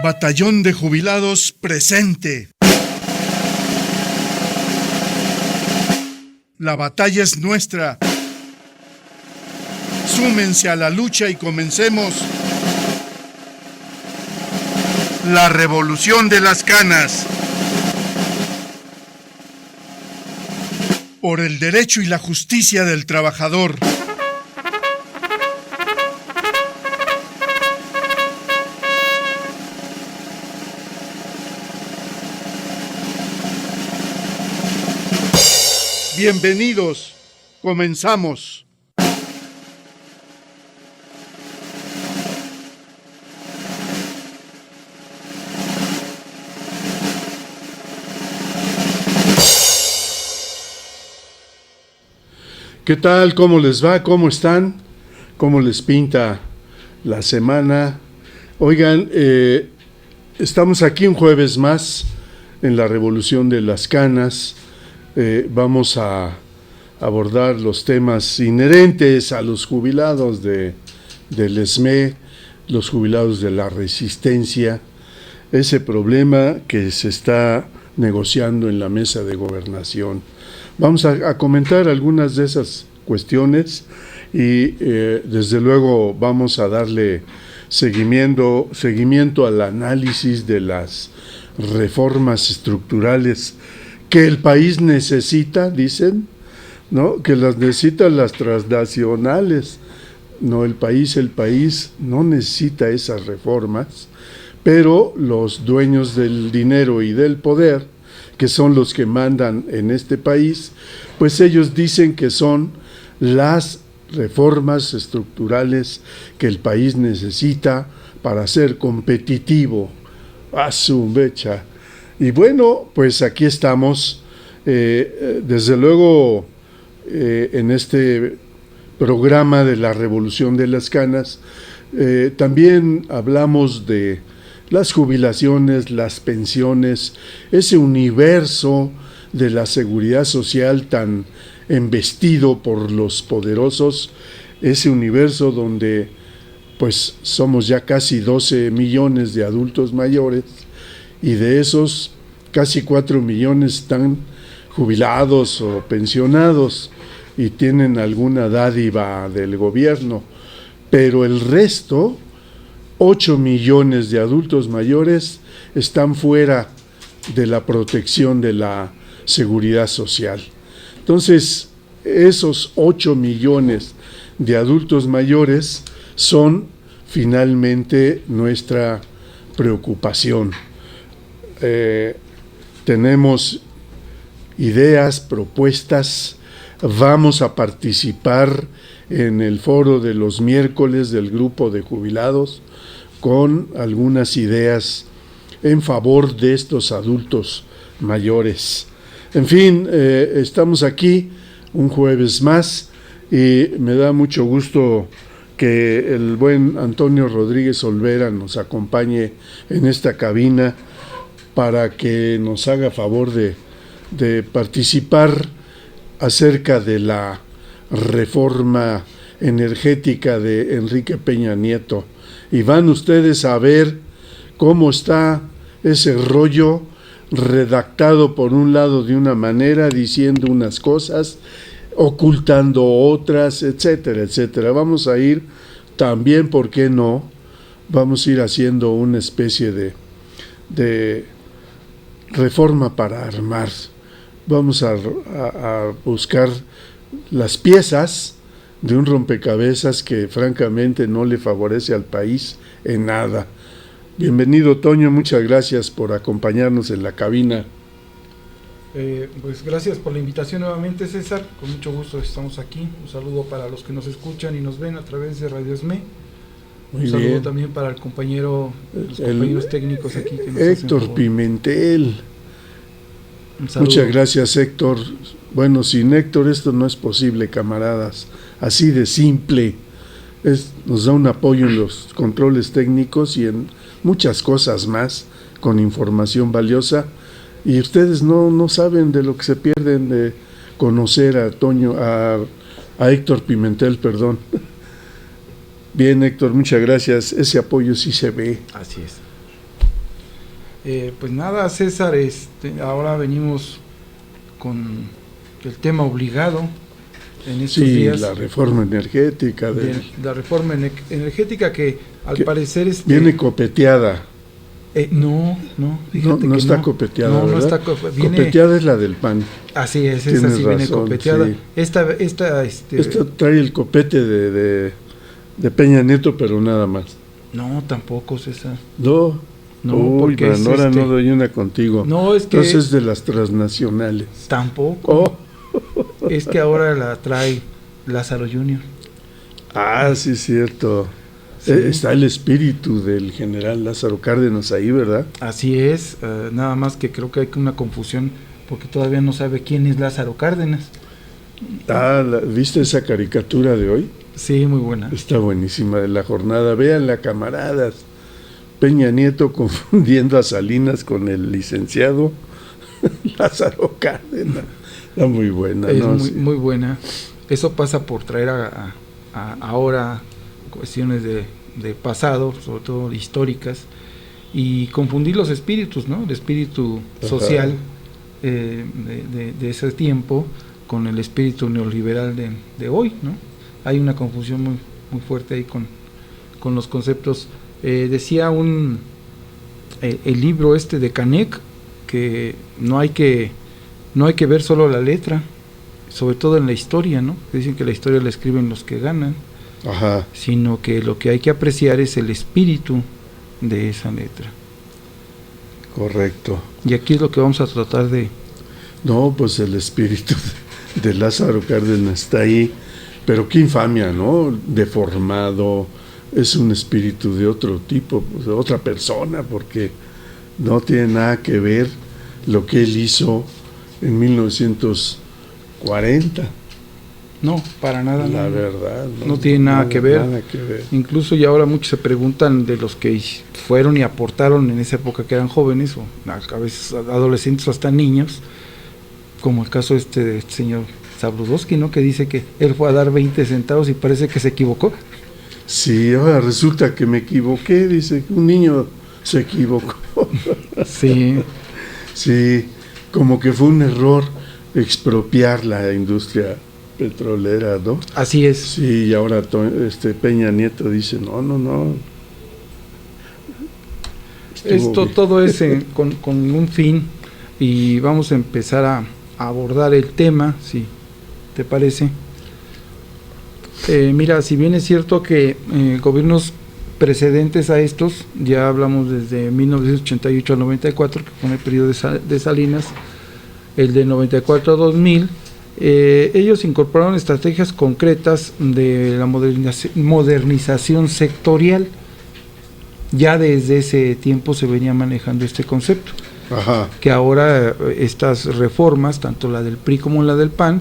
Batallón de Jubilados presente. La batalla es nuestra. Súmense a la lucha y comencemos la revolución de las canas. Por el derecho y la justicia del trabajador. Bienvenidos. Comenzamos. ¿Qué tal? ¿Cómo les va? ¿Cómo están? ¿Cómo les pinta la semana? Oigan, estamos aquí un jueves más en la Revolución de las Canas. Vamos a abordar los temas inherentes a los jubilados del ESME, los jubilados de la Resistencia, ese problema que se está negociando en la mesa de gobernación. Vamos a comentar algunas de esas cuestiones y desde luego vamos a darle seguimiento al análisis de las reformas estructurales que el país necesita, dicen, ¿no? Que las necesitan las transnacionales. No, el país no necesita esas reformas, pero los dueños del dinero y del poder, que son los que mandan en este país, pues ellos dicen que son las reformas estructurales que el país necesita para ser competitivo. A su mecha. Y bueno, pues aquí estamos, desde luego, en este programa de la Revolución de las Canas. También hablamos de las jubilaciones, las pensiones, ese universo de la seguridad social tan embestido por los poderosos, ese universo donde pues somos ya casi 12 millones de adultos mayores, y de esos casi 4 millones están jubilados o pensionados y tienen alguna dádiva del gobierno, pero el resto, 8 millones de adultos mayores, están fuera de la protección de la seguridad social. Entonces, esos 8 millones de adultos mayores son finalmente nuestra preocupación. Tenemos ideas, propuestas, vamos a participar en el foro de los miércoles del grupo de jubilados con algunas ideas en favor de estos adultos mayores. En fin, estamos aquí un jueves más y me da mucho gusto que el buen Antonio Rodríguez Olvera nos acompañe en esta cabina para que nos haga favor de participar acerca de la reforma energética de Enrique Peña Nieto. Y van ustedes a ver cómo está ese rollo redactado por un lado de una manera, diciendo unas cosas, ocultando otras, etcétera, etcétera. Vamos a ir también, ¿por qué no? Vamos a ir haciendo una especie de reforma para armar. Vamos a buscar las piezas de un rompecabezas que francamente no le favorece al país en nada. Bienvenido, Toño, muchas gracias por acompañarnos en la cabina. Pues gracias por la invitación nuevamente, César, con mucho gusto estamos aquí. Un saludo para los que nos escuchan y nos ven a través de Radio ESME. Un saludo bien también para los compañeros técnicos aquí que nos Héctor Pimentel. Muchas gracias, Héctor. Bueno, sin Héctor esto no es posible, camaradas. Así de simple. Nos da un apoyo en los controles técnicos y en muchas cosas más, con información valiosa. Y ustedes no saben de lo que se pierden de conocer a Héctor Pimentel, perdón. Bien, Héctor, muchas gracias. Ese apoyo sí se ve. Así es. Pues nada, César, ahora venimos con el tema obligado en estos días. La reforma energética. La reforma energética que al parecer viene copeteada. No está copeteada, no, ¿verdad? No está copeteada es la del PAN. Así es, esa sí viene copeteada. Sí. Esta trae el copete de Peña Nieto, pero nada más. No, tampoco, César. No, porque ahora no doy una contigo. No, es que... Entonces de las transnacionales. Tampoco. Es que ahora la trae Lázaro Jr. Sí, cierto. Sí. Está el espíritu del general Lázaro Cárdenas ahí, ¿verdad? Así es, nada más que creo que hay una confusión porque todavía no sabe quién es Lázaro Cárdenas. ¿Viste esa caricatura de hoy? Sí, muy buena. Está buenísima, de la jornada. Véanla, camaradas. Peña Nieto confundiendo a Salinas con el licenciado Lázaro Cárdenas. Está muy buena. Es muy buena. Eso pasa por traer a ahora cuestiones de pasado, sobre todo históricas, y confundir los espíritus, ¿no? El espíritu social de ese tiempo con el espíritu neoliberal de hoy, ¿no? Hay una confusión muy fuerte ahí con los conceptos. Decía el libro de Canek que no hay que ver solo la letra, sobre todo en la historia, ¿no? Dicen que la historia la escriben los que ganan. Ajá. Sino que lo que hay que apreciar es el espíritu de esa letra. Correcto. Y aquí es lo que vamos a tratar de... No, pues el espíritu de Lázaro Cárdenas está ahí, pero qué infamia, ¿no? Deformado, es un espíritu de otro tipo, de otra persona, porque no tiene nada que ver lo que él hizo en 1940. No, para nada. La verdad. No tiene nada que ver. Incluso ya ahora muchos se preguntan de los que fueron y aportaron en esa época que eran jóvenes, o a veces adolescentes o hasta niños, como el caso de este señor Zabludovsky, ¿no? Que dice que él fue a dar 20 centavos y parece que se equivocó. Sí, ahora resulta que me equivoqué, dice que un niño se equivocó. Sí. Sí, como que fue un error expropiar la industria petrolera, ¿no? Así es. Sí, y ahora Peña Nieto dice, no. Todo es con un fin, y vamos a empezar a abordar el tema, si te parece. Mira, si bien es cierto que gobiernos precedentes a estos, ya hablamos desde 1988 al 94, que fue el periodo de Salinas, el de 94 a 2000, ellos incorporaron estrategias concretas de la modernización sectorial. Ya desde ese tiempo se venía manejando este concepto. Ajá. Que ahora estas reformas, tanto la del PRI como la del PAN,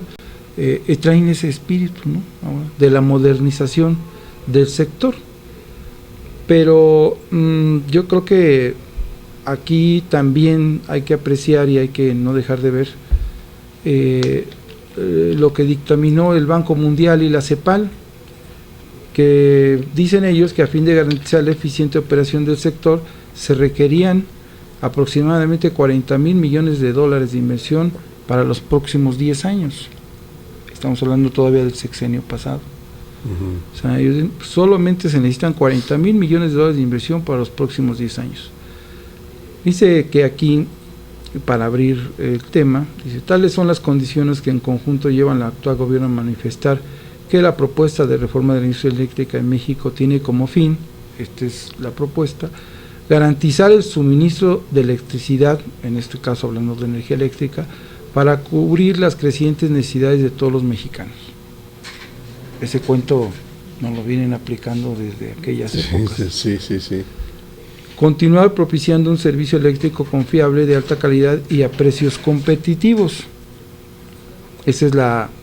traen ese espíritu, ¿no? Ahora, de la modernización del sector. Pero yo creo que aquí también hay que apreciar y hay que no dejar de ver lo que dictaminó el Banco Mundial y la CEPAL, que dicen ellos que a fin de garantizar la eficiente operación del sector se requerían aproximadamente 40,000 millones de dólares de inversión para los próximos 10 años. Estamos hablando todavía del sexenio pasado. O sea, solamente se necesitan 40,000 millones de dólares de inversión para los próximos 10 años. Dice que aquí, para abrir el tema, dice: tales son las condiciones que en conjunto llevan al actual gobierno a manifestar que la propuesta de reforma de la industria eléctrica en México tiene como fin, esta es la propuesta, garantizar el suministro de electricidad, en este caso hablando de energía eléctrica, para cubrir las crecientes necesidades de todos los mexicanos. Ese cuento nos lo vienen aplicando desde aquellas épocas. Sí. Continuar propiciando un servicio eléctrico confiable, de alta calidad y a precios competitivos. Ese es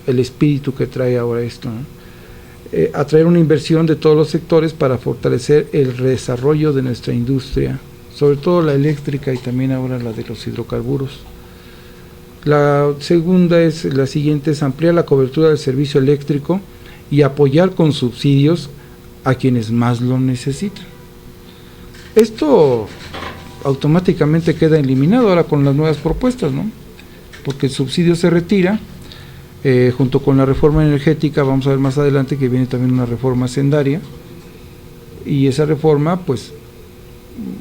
el espíritu que trae ahora esto, ¿no? Atraer una inversión de todos los sectores para fortalecer el desarrollo de nuestra industria, sobre todo la eléctrica y también ahora la de los hidrocarburos. La segunda es la siguiente: es ampliar la cobertura del servicio eléctrico y apoyar con subsidios a quienes más lo necesitan. Esto automáticamente queda eliminado ahora con las nuevas propuestas, ¿no? Porque el subsidio se retira, junto con la reforma energética. Vamos a ver más adelante que viene también una reforma hacendaria, y esa reforma pues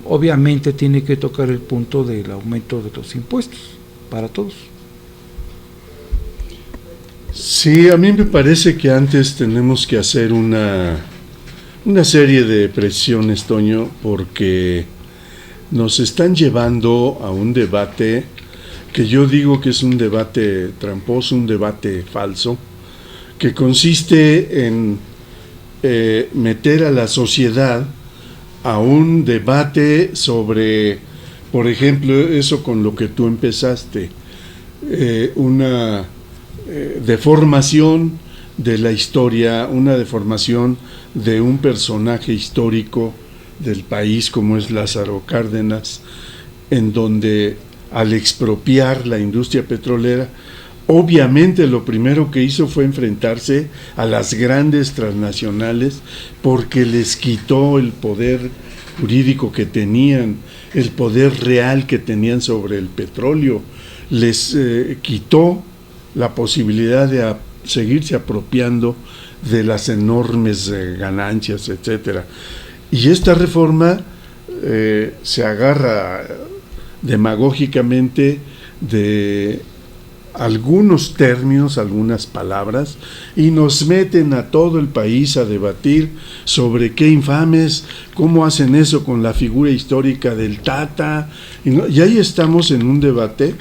obviamente tiene que tocar el punto del aumento de los impuestos para todos. Sí, a mí me parece que antes tenemos que hacer una serie de presiones, Toño, porque nos están llevando a un debate que yo digo que es un debate tramposo, un debate falso, que consiste en meter a la sociedad a un debate sobre, por ejemplo, eso con lo que tú empezaste, una deformación de la historia, una deformación de un personaje histórico del país como es Lázaro Cárdenas, en donde al expropiar la industria petrolera, obviamente lo primero que hizo fue enfrentarse a las grandes transnacionales porque les quitó el poder jurídico que tenían, el poder real que tenían sobre el petróleo, les quitó la posibilidad de seguirse apropiando de las enormes ganancias, etcétera. Y esta reforma se agarra demagógicamente de algunos términos, algunas palabras, y nos meten a todo el país a debatir sobre qué infames, cómo hacen eso con la figura histórica del Tata, y ahí estamos en un debate.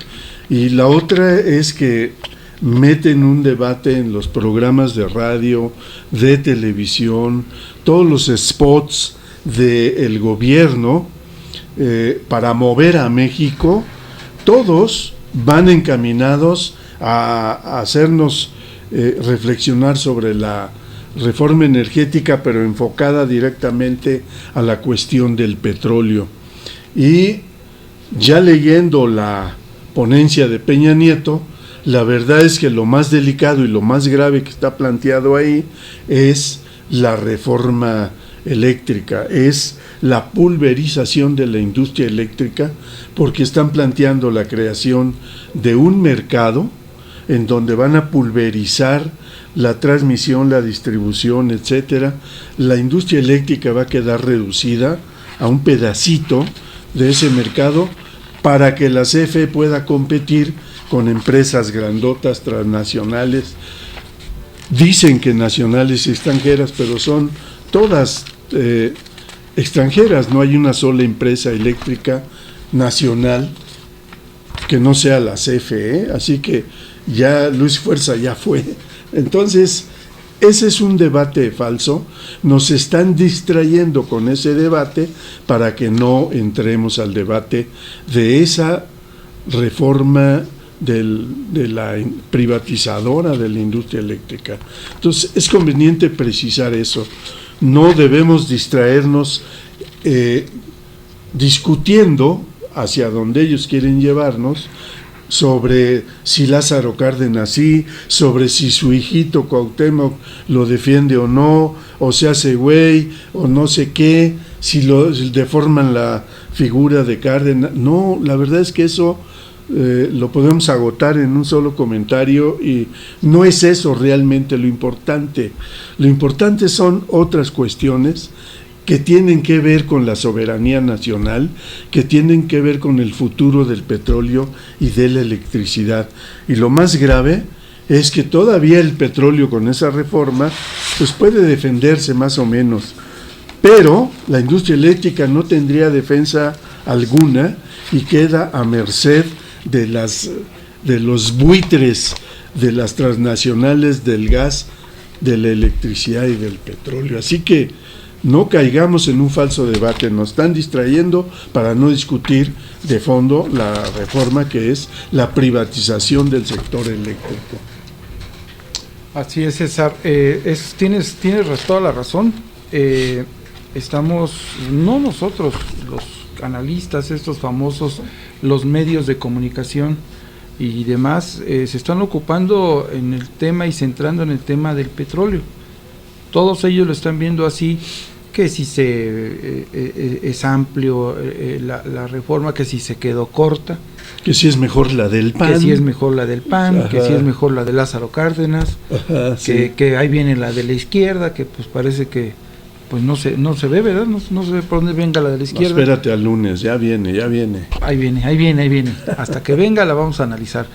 Y la otra es que meten un debate en los programas de radio, de televisión, todos los spots del gobierno para mover a México, todos van encaminados a hacernos reflexionar sobre la reforma energética, pero enfocada directamente a la cuestión del petróleo. Y ya leyendo la ponencia de Peña Nieto, la verdad es que lo más delicado y lo más grave que está planteado ahí es la reforma eléctrica, es la pulverización de la industria eléctrica, porque están planteando la creación de un mercado en donde van a pulverizar la transmisión, la distribución, etcétera. La industria eléctrica va a quedar reducida a un pedacito de ese mercado para que la CFE pueda competir con empresas grandotas, transnacionales, dicen que nacionales y extranjeras, pero son todas extranjeras. No hay una sola empresa eléctrica nacional que no sea la CFE, así que ya Luis Fuerza ya fue. Entonces, ese es un debate falso, nos están distrayendo con ese debate para que no entremos al debate de esa reforma de la privatizadora de la industria eléctrica. Entonces es conveniente precisar eso, no debemos distraernos discutiendo hacia donde ellos quieren llevarnos, sobre si Lázaro Cárdenas sí, sobre si su hijito Cuauhtémoc lo defiende o no, o se hace güey, o no sé qué, si deforman la figura de Cárdenas. No, la verdad es que eso lo podemos agotar en un solo comentario y no es eso realmente lo importante. Lo importante son otras cuestiones que tienen que ver con la soberanía nacional, que tienen que ver con el futuro del petróleo y de la electricidad. Y lo más grave es que todavía el petróleo con esa reforma pues puede defenderse más o menos, pero la industria eléctrica no tendría defensa alguna y queda a merced de los buitres de las transnacionales del gas, de la electricidad y del petróleo. Así que no caigamos en un falso debate, nos están distrayendo para no discutir de fondo la reforma que es la privatización del sector eléctrico. Así es, César, tienes toda la razón. Estamos, no nosotros, los analistas, estos famosos, los medios de comunicación y demás, se están ocupando en el tema y centrando en el tema del petróleo. Todos ellos lo están viendo así, que si es amplio la reforma, que si se quedó corta, que si es mejor la del PAN, que si es mejor la del PAN, que si es mejor la de Lázaro Cárdenas, que ahí viene la de la izquierda, que pues parece que pues no se ve, ¿verdad? No se ve por dónde venga la de la izquierda. No, espérate al lunes, ya viene. Ahí viene. Hasta que venga la vamos a analizar.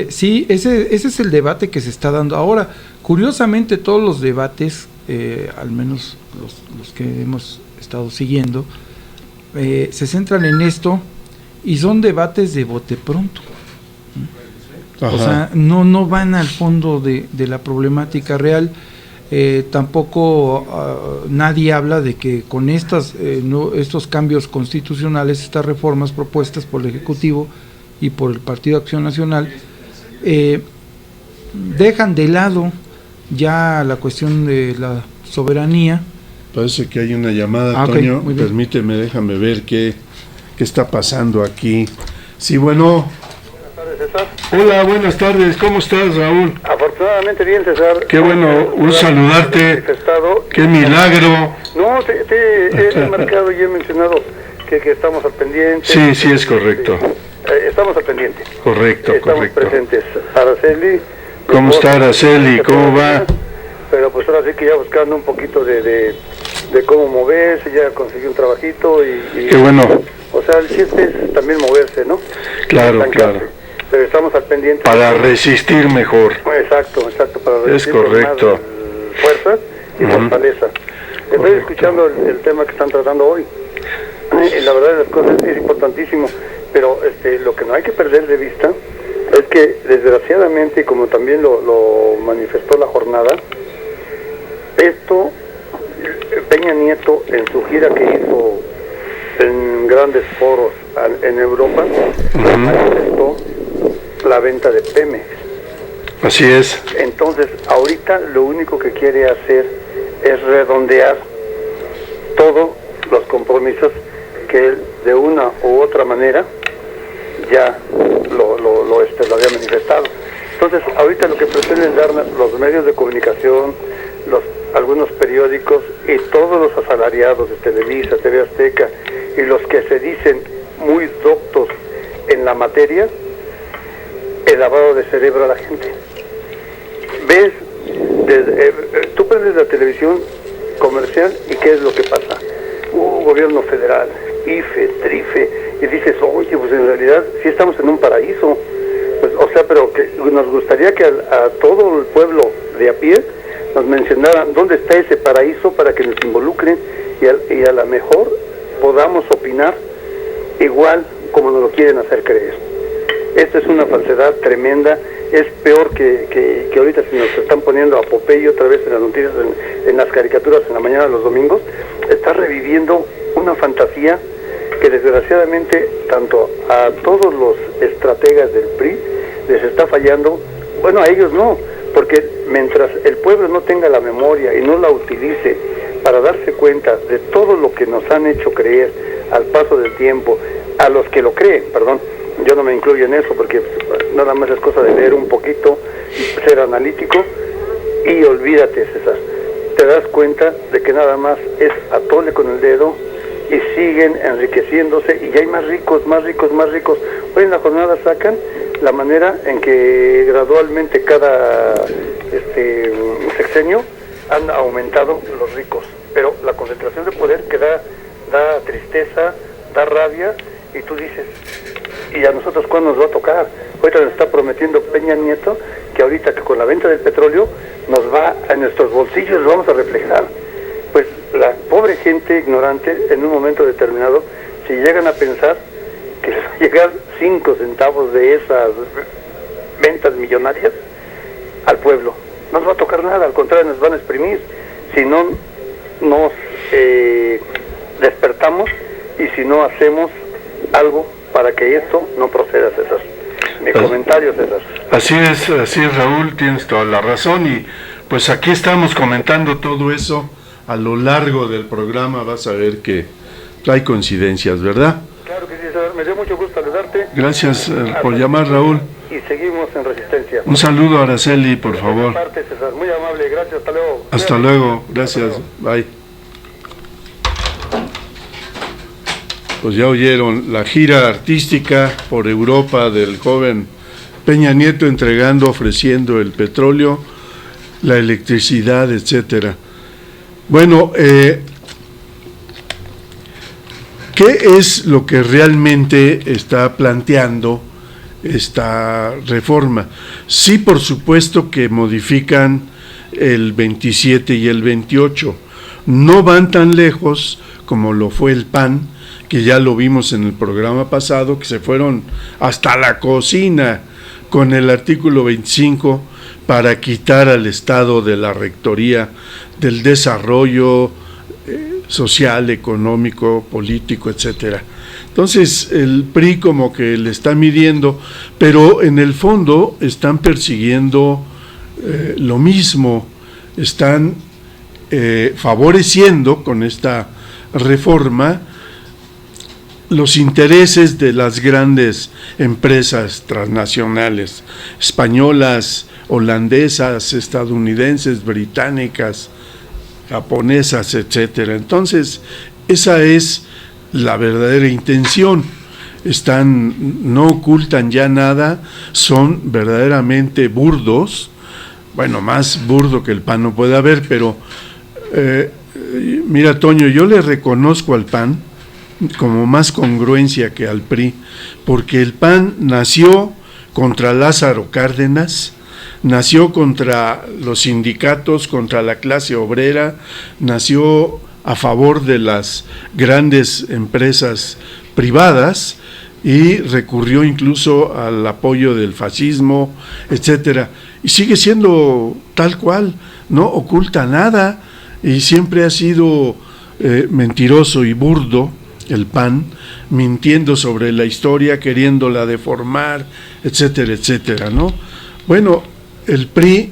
Sí, ese es el debate que se está dando ahora. Curiosamente, todos los debates, al menos los que hemos estado siguiendo, se centran en esto y son debates de bote pronto. O sea, no van al fondo de la problemática real. Tampoco nadie habla de que con estos cambios constitucionales, estas reformas propuestas por el Ejecutivo y por el Partido Acción Nacional, dejan de lado ya la cuestión de la soberanía. Parece que hay una llamada, Toño. Okay, permíteme, déjame ver qué está pasando aquí. Sí, bueno. César. Hola, buenas tardes, ¿cómo estás, Raúl? Afortunadamente bien, César. Qué bueno, un saludarte, qué milagro. No, te he marcado y he mencionado que estamos al pendiente. Sí, es correcto. Estamos al pendiente. Correcto. Estamos presentes. Araceli. ¿Cómo está Araceli? ¿Cómo va? Pero pues ahora sí que ya buscando un poquito de cómo moverse, ya conseguí un trabajito y qué bueno. O sea, el chiste es también moverse, ¿no? Claro. Pero estamos al pendiente. Para resistir mejor. Exacto, para resistir. Es correcto. Más fuerza y fortaleza. Estoy escuchando el tema que están tratando hoy. La verdad de las cosas es importantísimo, pero lo que no hay que perder de vista es que desgraciadamente, como también lo manifestó la jornada, Peña Nieto en su gira que hizo en grandes foros en Europa, manifestó la venta de Pemex. Así es. Entonces, ahorita lo único que quiere hacer es redondear todos los compromisos que él, de una u otra manera, ya lo había manifestado. Entonces, ahorita lo que pretenden dar los medios de comunicación, algunos periódicos y todos los asalariados de Televisa, TV Azteca y los que se dicen muy doctos en la materia, el lavado de cerebro a la gente. Ves, tú prendes la televisión comercial y ¿qué es lo que pasa? Gobierno federal, IFE, TRIFE, y dices, oye, pues en realidad sí estamos en un paraíso. Pues, o sea, pero que nos gustaría que a todo el pueblo de a pie nos mencionaran dónde está ese paraíso para que nos involucren y a lo mejor podamos opinar igual como nos lo quieren hacer creer. Esta es una falsedad tremenda, es peor que ahorita si nos están poniendo a Popeye otra vez en las noticias, en las caricaturas en la mañana de los domingos, está reviviendo una fantasía que desgraciadamente tanto a todos los estrategas del PRI les está fallando. Bueno, a ellos no, porque mientras el pueblo no tenga la memoria y no la utilice para darse cuenta de todo lo que nos han hecho creer al paso del tiempo, a los que lo creen, yo no me incluyo en eso porque nada más es cosa de leer un poquito, ser analítico y olvídate, César, te das cuenta de que nada más es atole con el dedo y siguen enriqueciéndose y ya hay más ricos. Hoy en la jornada sacan la manera en que gradualmente cada sexenio han aumentado los ricos, pero la concentración de poder que da tristeza, da rabia, y tú dices, ¿y a nosotros cuándo nos va a tocar? Ahorita nos está prometiendo Peña Nieto que ahorita que con la venta del petróleo nos va a nuestros bolsillos, lo vamos a reflejar. Pues la pobre gente ignorante en un momento determinado, si llegan a pensar que les va a llegar 5 centavos de esas ventas millonarias al pueblo, no nos va a tocar nada, al contrario nos van a exprimir si no nos despertamos y si no hacemos algo para que esto no proceda, César. Mi comentario, César. Así es, Raúl, tienes toda la razón, y pues aquí estamos comentando todo eso a lo largo del programa. Vas a ver que hay coincidencias, ¿verdad? Claro que sí, César, me dio mucho gusto saludarte. Gracias por llamar, Raúl. Y seguimos en resistencia. Un saludo a Araceli, por favor. Parte, César, muy amable, gracias, hasta luego. Hasta luego, gracias, bye. Pues ya oyeron la gira artística por Europa del joven Peña Nieto entregando, ofreciendo el petróleo, la electricidad, etcétera. Bueno, ¿qué es lo que realmente está planteando esta reforma? Sí, por supuesto que modifican el 27 y el 28. No van tan lejos como lo fue el PAN, que ya lo vimos en el programa pasado, que se fueron hasta la cocina con el artículo 25 para quitar al Estado de la rectoría del desarrollo social, económico, político, etcétera. Entonces el PRI como que le está midiendo, pero en el fondo están persiguiendo lo mismo, están favoreciendo con esta reforma los intereses de las grandes empresas transnacionales, españolas, holandesas, estadounidenses, británicas, japonesas, etcétera. Entonces, esa es la verdadera intención. No ocultan ya nada, son verdaderamente burdos. Bueno, más burdo que el PAN no puede haber, pero mira, Toño, yo le reconozco al PAN como más congruencia que al PRI, porque el PAN nació contra Lázaro Cárdenas, nació contra los sindicatos, contra la clase obrera, nació a favor de las grandes empresas privadas y recurrió incluso al apoyo del fascismo, etcétera. Y sigue siendo tal cual, no oculta nada y siempre ha sido mentiroso y burdo el PAN, mintiendo sobre la historia, queriéndola deformar, etcétera, etcétera, ¿no? Bueno, el PRI,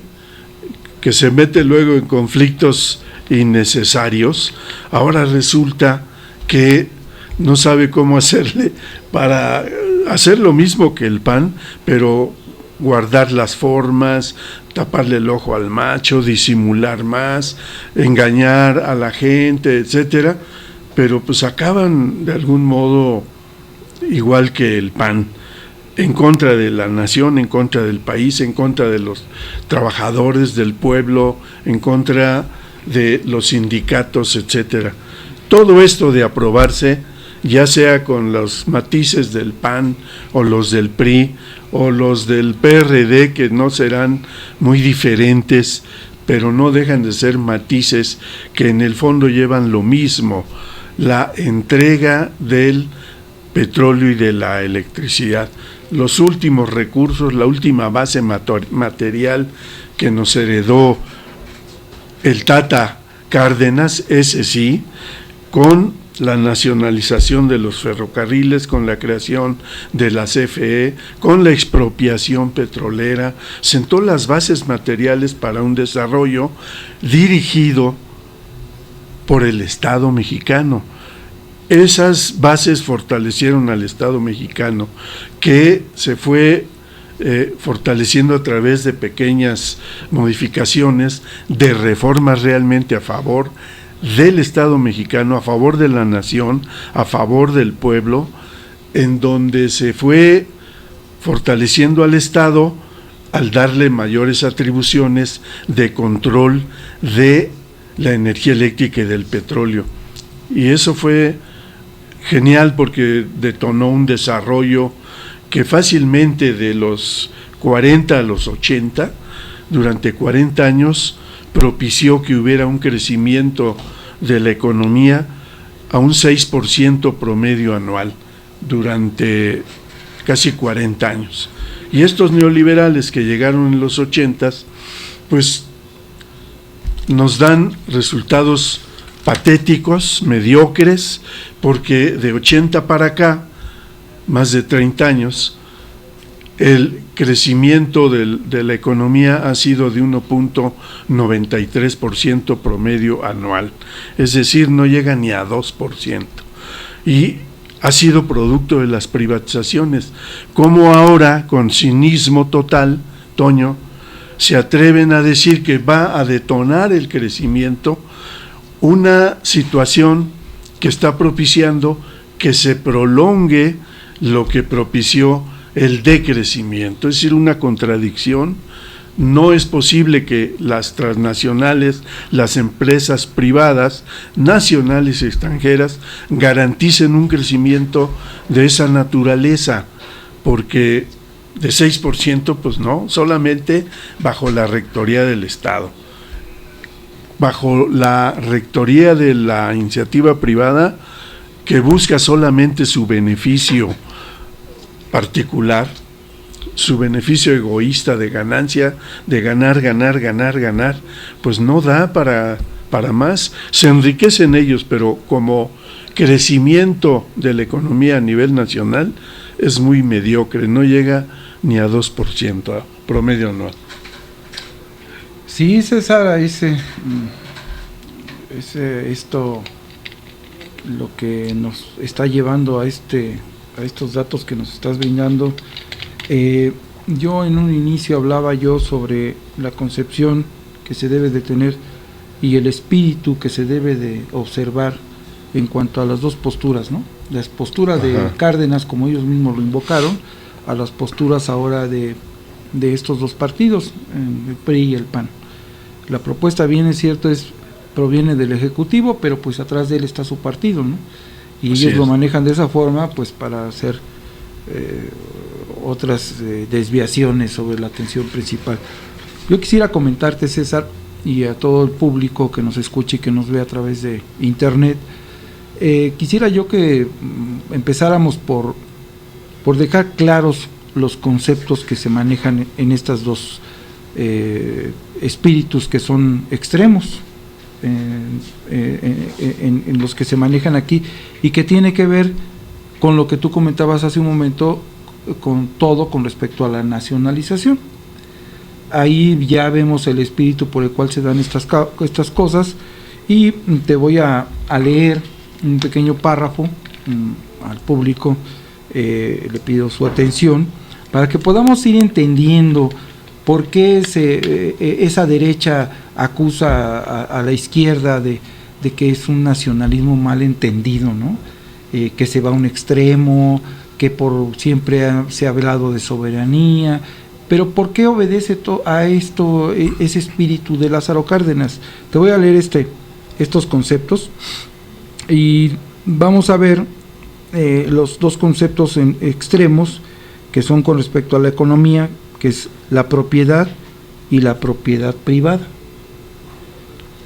que se mete luego en conflictos innecesarios, ahora resulta que no sabe cómo hacerle para hacer lo mismo que el PAN, pero guardar las formas, taparle el ojo al macho, disimular más, engañar a la gente, etcétera. Pero pues acaban de algún modo igual que el PAN, en contra de la nación, en contra del país, en contra de los trabajadores del pueblo, en contra de los sindicatos, etcétera. Todo esto de aprobarse, ya sea con los matices del PAN o los del PRI o los del PRD, que no serán muy diferentes, pero no dejan de ser matices que en el fondo llevan lo mismo: la entrega del petróleo y de la electricidad, los últimos recursos, la última base material que nos heredó el Tata Cárdenas, ese sí, con la nacionalización de los ferrocarriles, con la creación de la CFE, con la expropiación petrolera, sentó las bases materiales para un desarrollo dirigido por el Estado mexicano. Esas bases fortalecieron al Estado mexicano, que se fue fortaleciendo a través de pequeñas modificaciones, de reformas realmente a favor del Estado mexicano, a favor de la nación, a favor del pueblo, en donde se fue fortaleciendo al Estado al darle mayores atribuciones de control de la energía eléctrica y del petróleo. Y eso fue genial porque detonó un desarrollo que fácilmente de los 40 a los 80, durante 40 años, propició que hubiera un crecimiento de la economía a un 6% promedio anual durante casi 40 años. Y estos neoliberales que llegaron en los 80s, pues nos dan resultados patéticos, mediocres, porque de 80 para acá, más de 30 años, el crecimiento de la economía ha sido de 1.93% promedio anual, es decir, no llega ni a 2%. Y ha sido producto de las privatizaciones. Como ahora, con cinismo total, Toño, se atreven a decir que va a detonar el crecimiento, una situación que está propiciando que se prolongue lo que propició el decrecimiento. Es decir, una contradicción. No es posible que las transnacionales, las empresas privadas, nacionales y extranjeras, garanticen un crecimiento de esa naturaleza, porque de 6%, pues no, solamente bajo la rectoría del Estado. Bajo la rectoría de la iniciativa privada, que busca solamente su beneficio particular, su beneficio egoísta de ganancia, de ganar, pues no da para más. Se enriquecen ellos, pero como crecimiento de la economía a nivel nacional es muy mediocre, no llega ni a 2% a promedio anual. Sí, César, esto lo que nos está llevando a estos datos que nos estás brindando. Yo en un inicio hablaba sobre la concepción que se debe de tener y el espíritu que se debe de observar en cuanto a las dos posturas, ¿no? Las posturas de Cárdenas, como ellos mismos lo invocaron, a las posturas ahora de estos dos partidos, el PRI y el PAN. La propuesta, bien es cierto, proviene del Ejecutivo, pero pues atrás de él está su partido, ¿no? Y ellos lo manejan de esa forma, pues para hacer otras desviaciones sobre la atención principal. Yo quisiera comentarte, César, y a todo el público que nos escuche y que nos ve a través de internet, quisiera yo que empezáramos por dejar claros los conceptos que se manejan en estas dos espíritus que son extremos, en los que se manejan aquí, y que tiene que ver con lo que tú comentabas hace un momento, con respecto a la nacionalización. Ahí ya vemos el espíritu por el cual se dan estas cosas, y te voy a leer un pequeño párrafo al público. Le pido su atención para que podamos ir entendiendo por qué esa derecha acusa a la izquierda de que es un nacionalismo mal entendido, ¿no? Que se va a un extremo, que siempre se ha hablado de soberanía, pero ¿por qué obedece a esto ese espíritu de Lázaro Cárdenas? Te voy a leer estos conceptos y vamos a ver los dos conceptos extremos que son con respecto a la economía, que es la propiedad y la propiedad privada.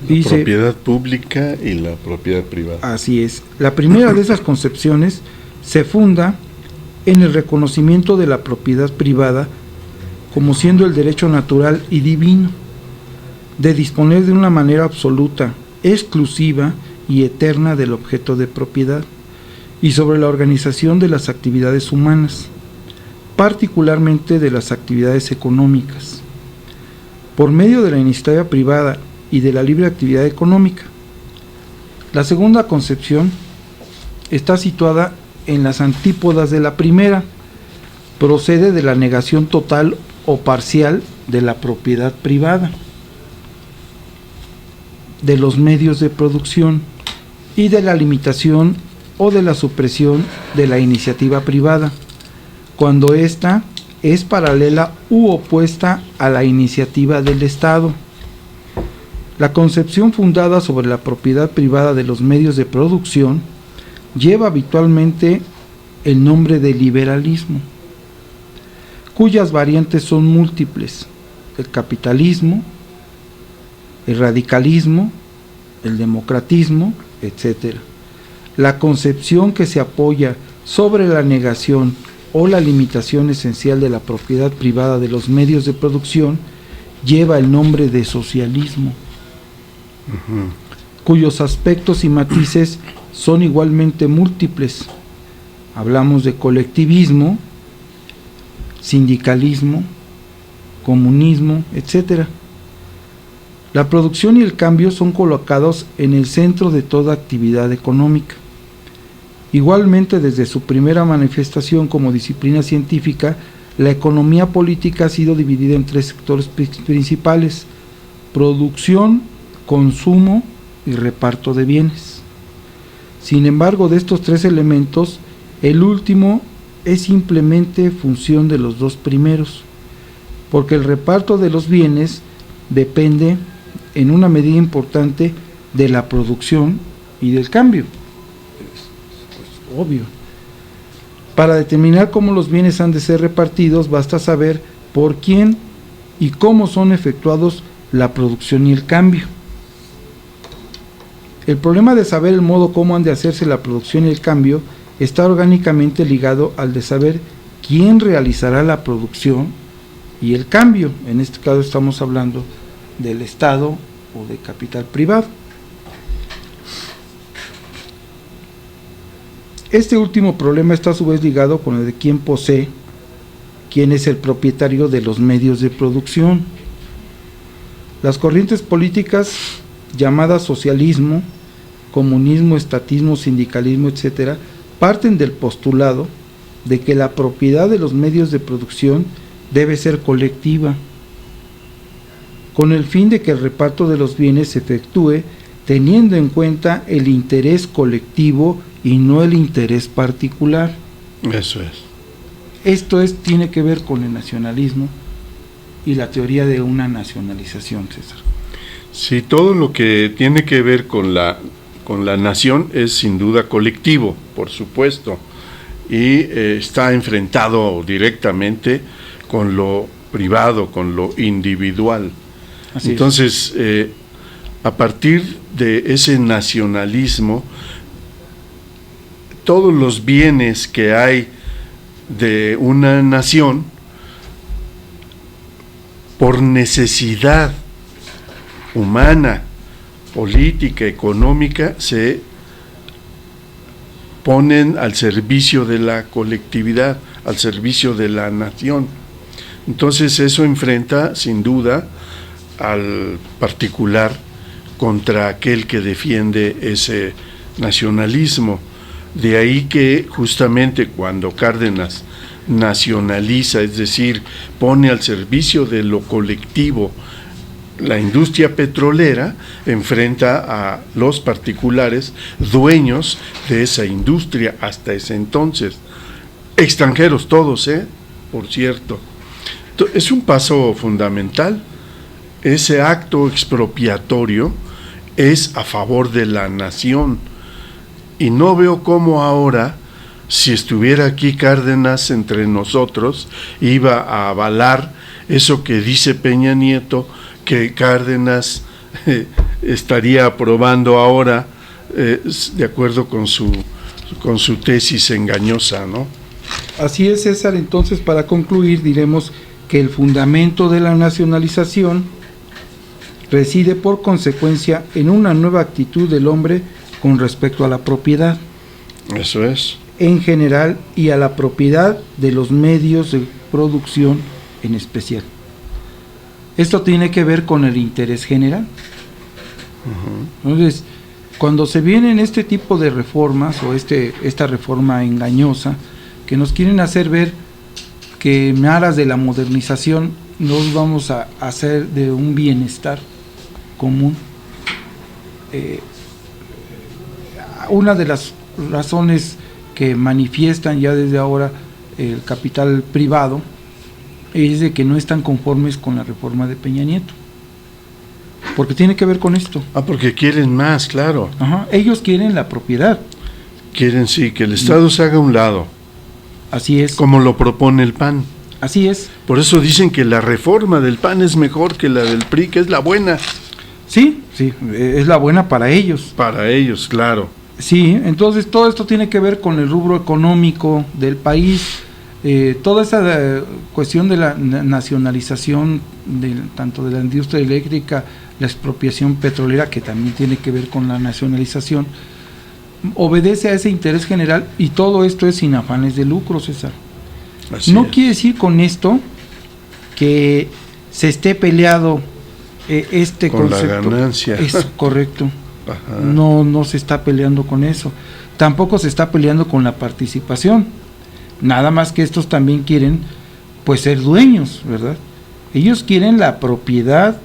La propiedad pública y la propiedad privada. Así es. La primera de esas concepciones se funda en el reconocimiento de la propiedad privada como siendo el derecho natural y divino de disponer de una manera absoluta, exclusiva y eterna del objeto de propiedad y sobre la organización de las actividades humanas, particularmente de las actividades económicas, por medio de la iniciativa privada y de la libre actividad económica. La segunda concepción está situada en las antípodas de la primera, procede de la negación total o parcial de la propiedad privada, de los medios de producción y de la limitación o de la supresión de la iniciativa privada, cuando ésta es paralela u opuesta a la iniciativa del Estado. La concepción fundada sobre la propiedad privada de los medios de producción lleva habitualmente el nombre de liberalismo, cuyas variantes son múltiples: el capitalismo, el radicalismo, el democratismo, etc. La concepción que se apoya sobre la negación o la limitación esencial de la propiedad privada de los medios de producción lleva el nombre de socialismo, cuyos aspectos y matices son igualmente múltiples. Hablamos de colectivismo, sindicalismo, comunismo, etc. La producción y el cambio son colocados en el centro de toda actividad económica. Igualmente, desde su primera manifestación como disciplina científica, la economía política ha sido dividida en tres sectores principales: producción, consumo y reparto de bienes. Sin embargo, de estos tres elementos, el último es simplemente función de los dos primeros, porque el reparto de los bienes depende en una medida importante de la producción y del cambio. Es obvio. Para determinar cómo los bienes han de ser repartidos, basta saber por quién y cómo son efectuados la producción y el cambio. El problema de saber el modo cómo han de hacerse la producción y el cambio está orgánicamente ligado al de saber quién realizará la producción y el cambio. En este caso estamos hablando del Estado o de capital privado. Este último problema está a su vez ligado con el de quién posee, quién es el propietario de los medios de producción. Las corrientes políticas llamadas socialismo, comunismo, estatismo, sindicalismo, etcétera, parten del postulado de que la propiedad de los medios de producción debe ser colectiva, con el fin de que el reparto de los bienes se efectúe teniendo en cuenta el interés colectivo y no el interés particular. Eso es. Esto tiene que ver con el nacionalismo y la teoría de una nacionalización, César. Sí, todo lo que tiene que ver con la nación es sin duda colectivo, por supuesto, y está enfrentado directamente con lo privado, con lo individual. Así Entonces, a partir de ese nacionalismo, todos los bienes que hay de una nación, por necesidad humana, política, económica, se ponen al servicio de la colectividad, al servicio de la nación. Entonces eso enfrenta sin duda al particular contra aquel que defiende ese nacionalismo. De ahí que justamente cuando Cárdenas nacionaliza, es decir, pone al servicio de lo colectivo la industria petrolera, enfrenta a los particulares dueños de esa industria hasta ese entonces, extranjeros todos, por cierto. Es un paso fundamental. Ese acto expropiatorio es a favor de la nación, y no veo cómo ahora, si estuviera aquí Cárdenas entre nosotros, iba a avalar eso que dice Peña Nieto, que Cárdenas estaría aprobando ahora, de acuerdo con su tesis engañosa, ¿no? Así es, César. Entonces, para concluir, diremos que el fundamento de la nacionalización reside por consecuencia en una nueva actitud del hombre con respecto a la propiedad. Eso es. En general, y a la propiedad de los medios de producción en especial. Esto tiene que ver con el interés general. Entonces, cuando se vienen este tipo de reformas o esta reforma engañosa que nos quieren hacer ver que en aras de la modernización nos vamos a hacer de un bienestar común, una de las razones que manifiestan ya desde ahora el capital privado es de que no están conformes con la reforma de Peña Nieto, porque tiene que ver con esto. Porque quieren más, claro. Ajá, ellos quieren la propiedad. Quieren, sí, que el Estado se haga a un lado. Así es. Como lo propone el PAN. Así es. Por eso dicen que la reforma del PAN es mejor que la del PRI, que es la buena. Sí, es la buena para ellos. Para ellos, claro. Sí, entonces todo esto tiene que ver con el rubro económico del país, toda esa cuestión de la nacionalización tanto de la industria eléctrica, la expropiación petrolera, que también tiene que ver con la nacionalización, obedece a ese interés general, y todo esto es sin afanes de lucro, César. No quiere decir con esto que se esté peleado este con concepto. La ganancia. Es correcto. Ajá. No se está peleando con eso. Tampoco se está peleando con la participación. Nada más que estos también quieren, pues, ser dueños, ¿verdad? Ellos quieren la propiedad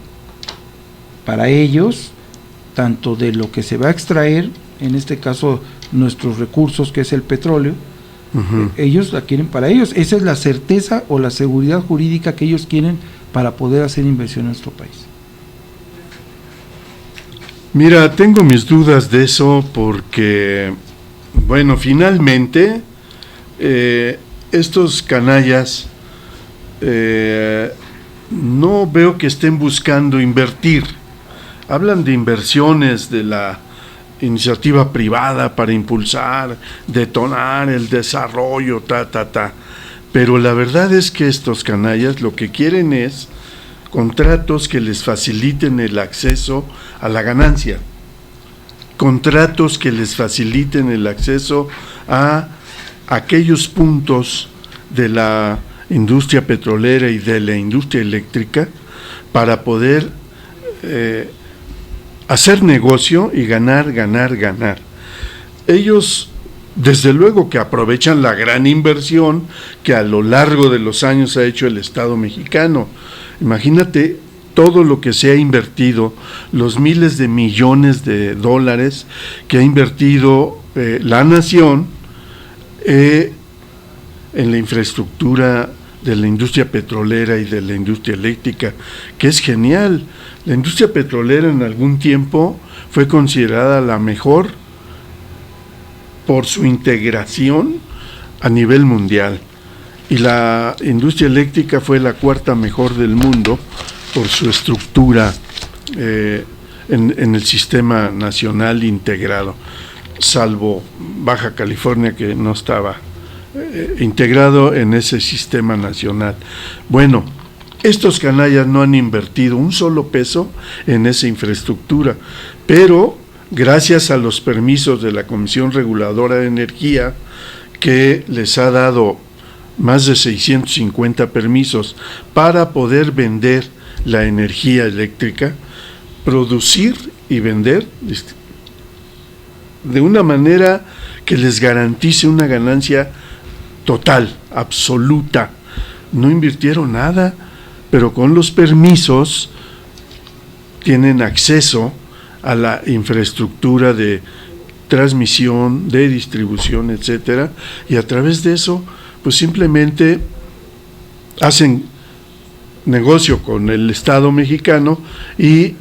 para ellos, tanto de lo que se va a extraer, en este caso nuestros recursos, que es el petróleo. Uh-huh. Ellos la quieren para ellos. Esa es la certeza o la seguridad jurídica que ellos quieren para poder hacer inversión en nuestro país. Mira, tengo mis dudas de eso porque, bueno, finalmente estos canallas no veo que estén buscando invertir. Hablan de inversiones de la iniciativa privada para impulsar, detonar el desarrollo, pero la verdad es que estos canallas lo que quieren es contratos que les faciliten el acceso a la ganancia, contratos que les faciliten el acceso a aquellos puntos de la industria petrolera y de la industria eléctrica para poder hacer negocio y ganar. Ellos, desde luego que aprovechan la gran inversión que a lo largo de los años ha hecho el Estado mexicano. Imagínate todo lo que se ha invertido, los miles de millones de dólares que ha invertido la nación en la infraestructura de la industria petrolera y de la industria eléctrica, que es genial. La industria petrolera en algún tiempo fue considerada la mejor por su integración a nivel mundial, y la industria eléctrica fue la cuarta mejor del mundo por su estructura en el sistema nacional integrado, salvo Baja California, que no estaba integrado en ese sistema nacional. Bueno, estos canallas no han invertido un solo peso en esa infraestructura, pero gracias a los permisos de la Comisión Reguladora de Energía, que les ha dado más de 650 permisos para poder vender la energía eléctrica, producir y vender de una manera que les garantice una ganancia total, absoluta. No invirtieron nada, pero con los permisos tienen acceso a la infraestructura de transmisión, de distribución, etcétera, y a través de eso pues simplemente hacen negocio con el Estado mexicano, y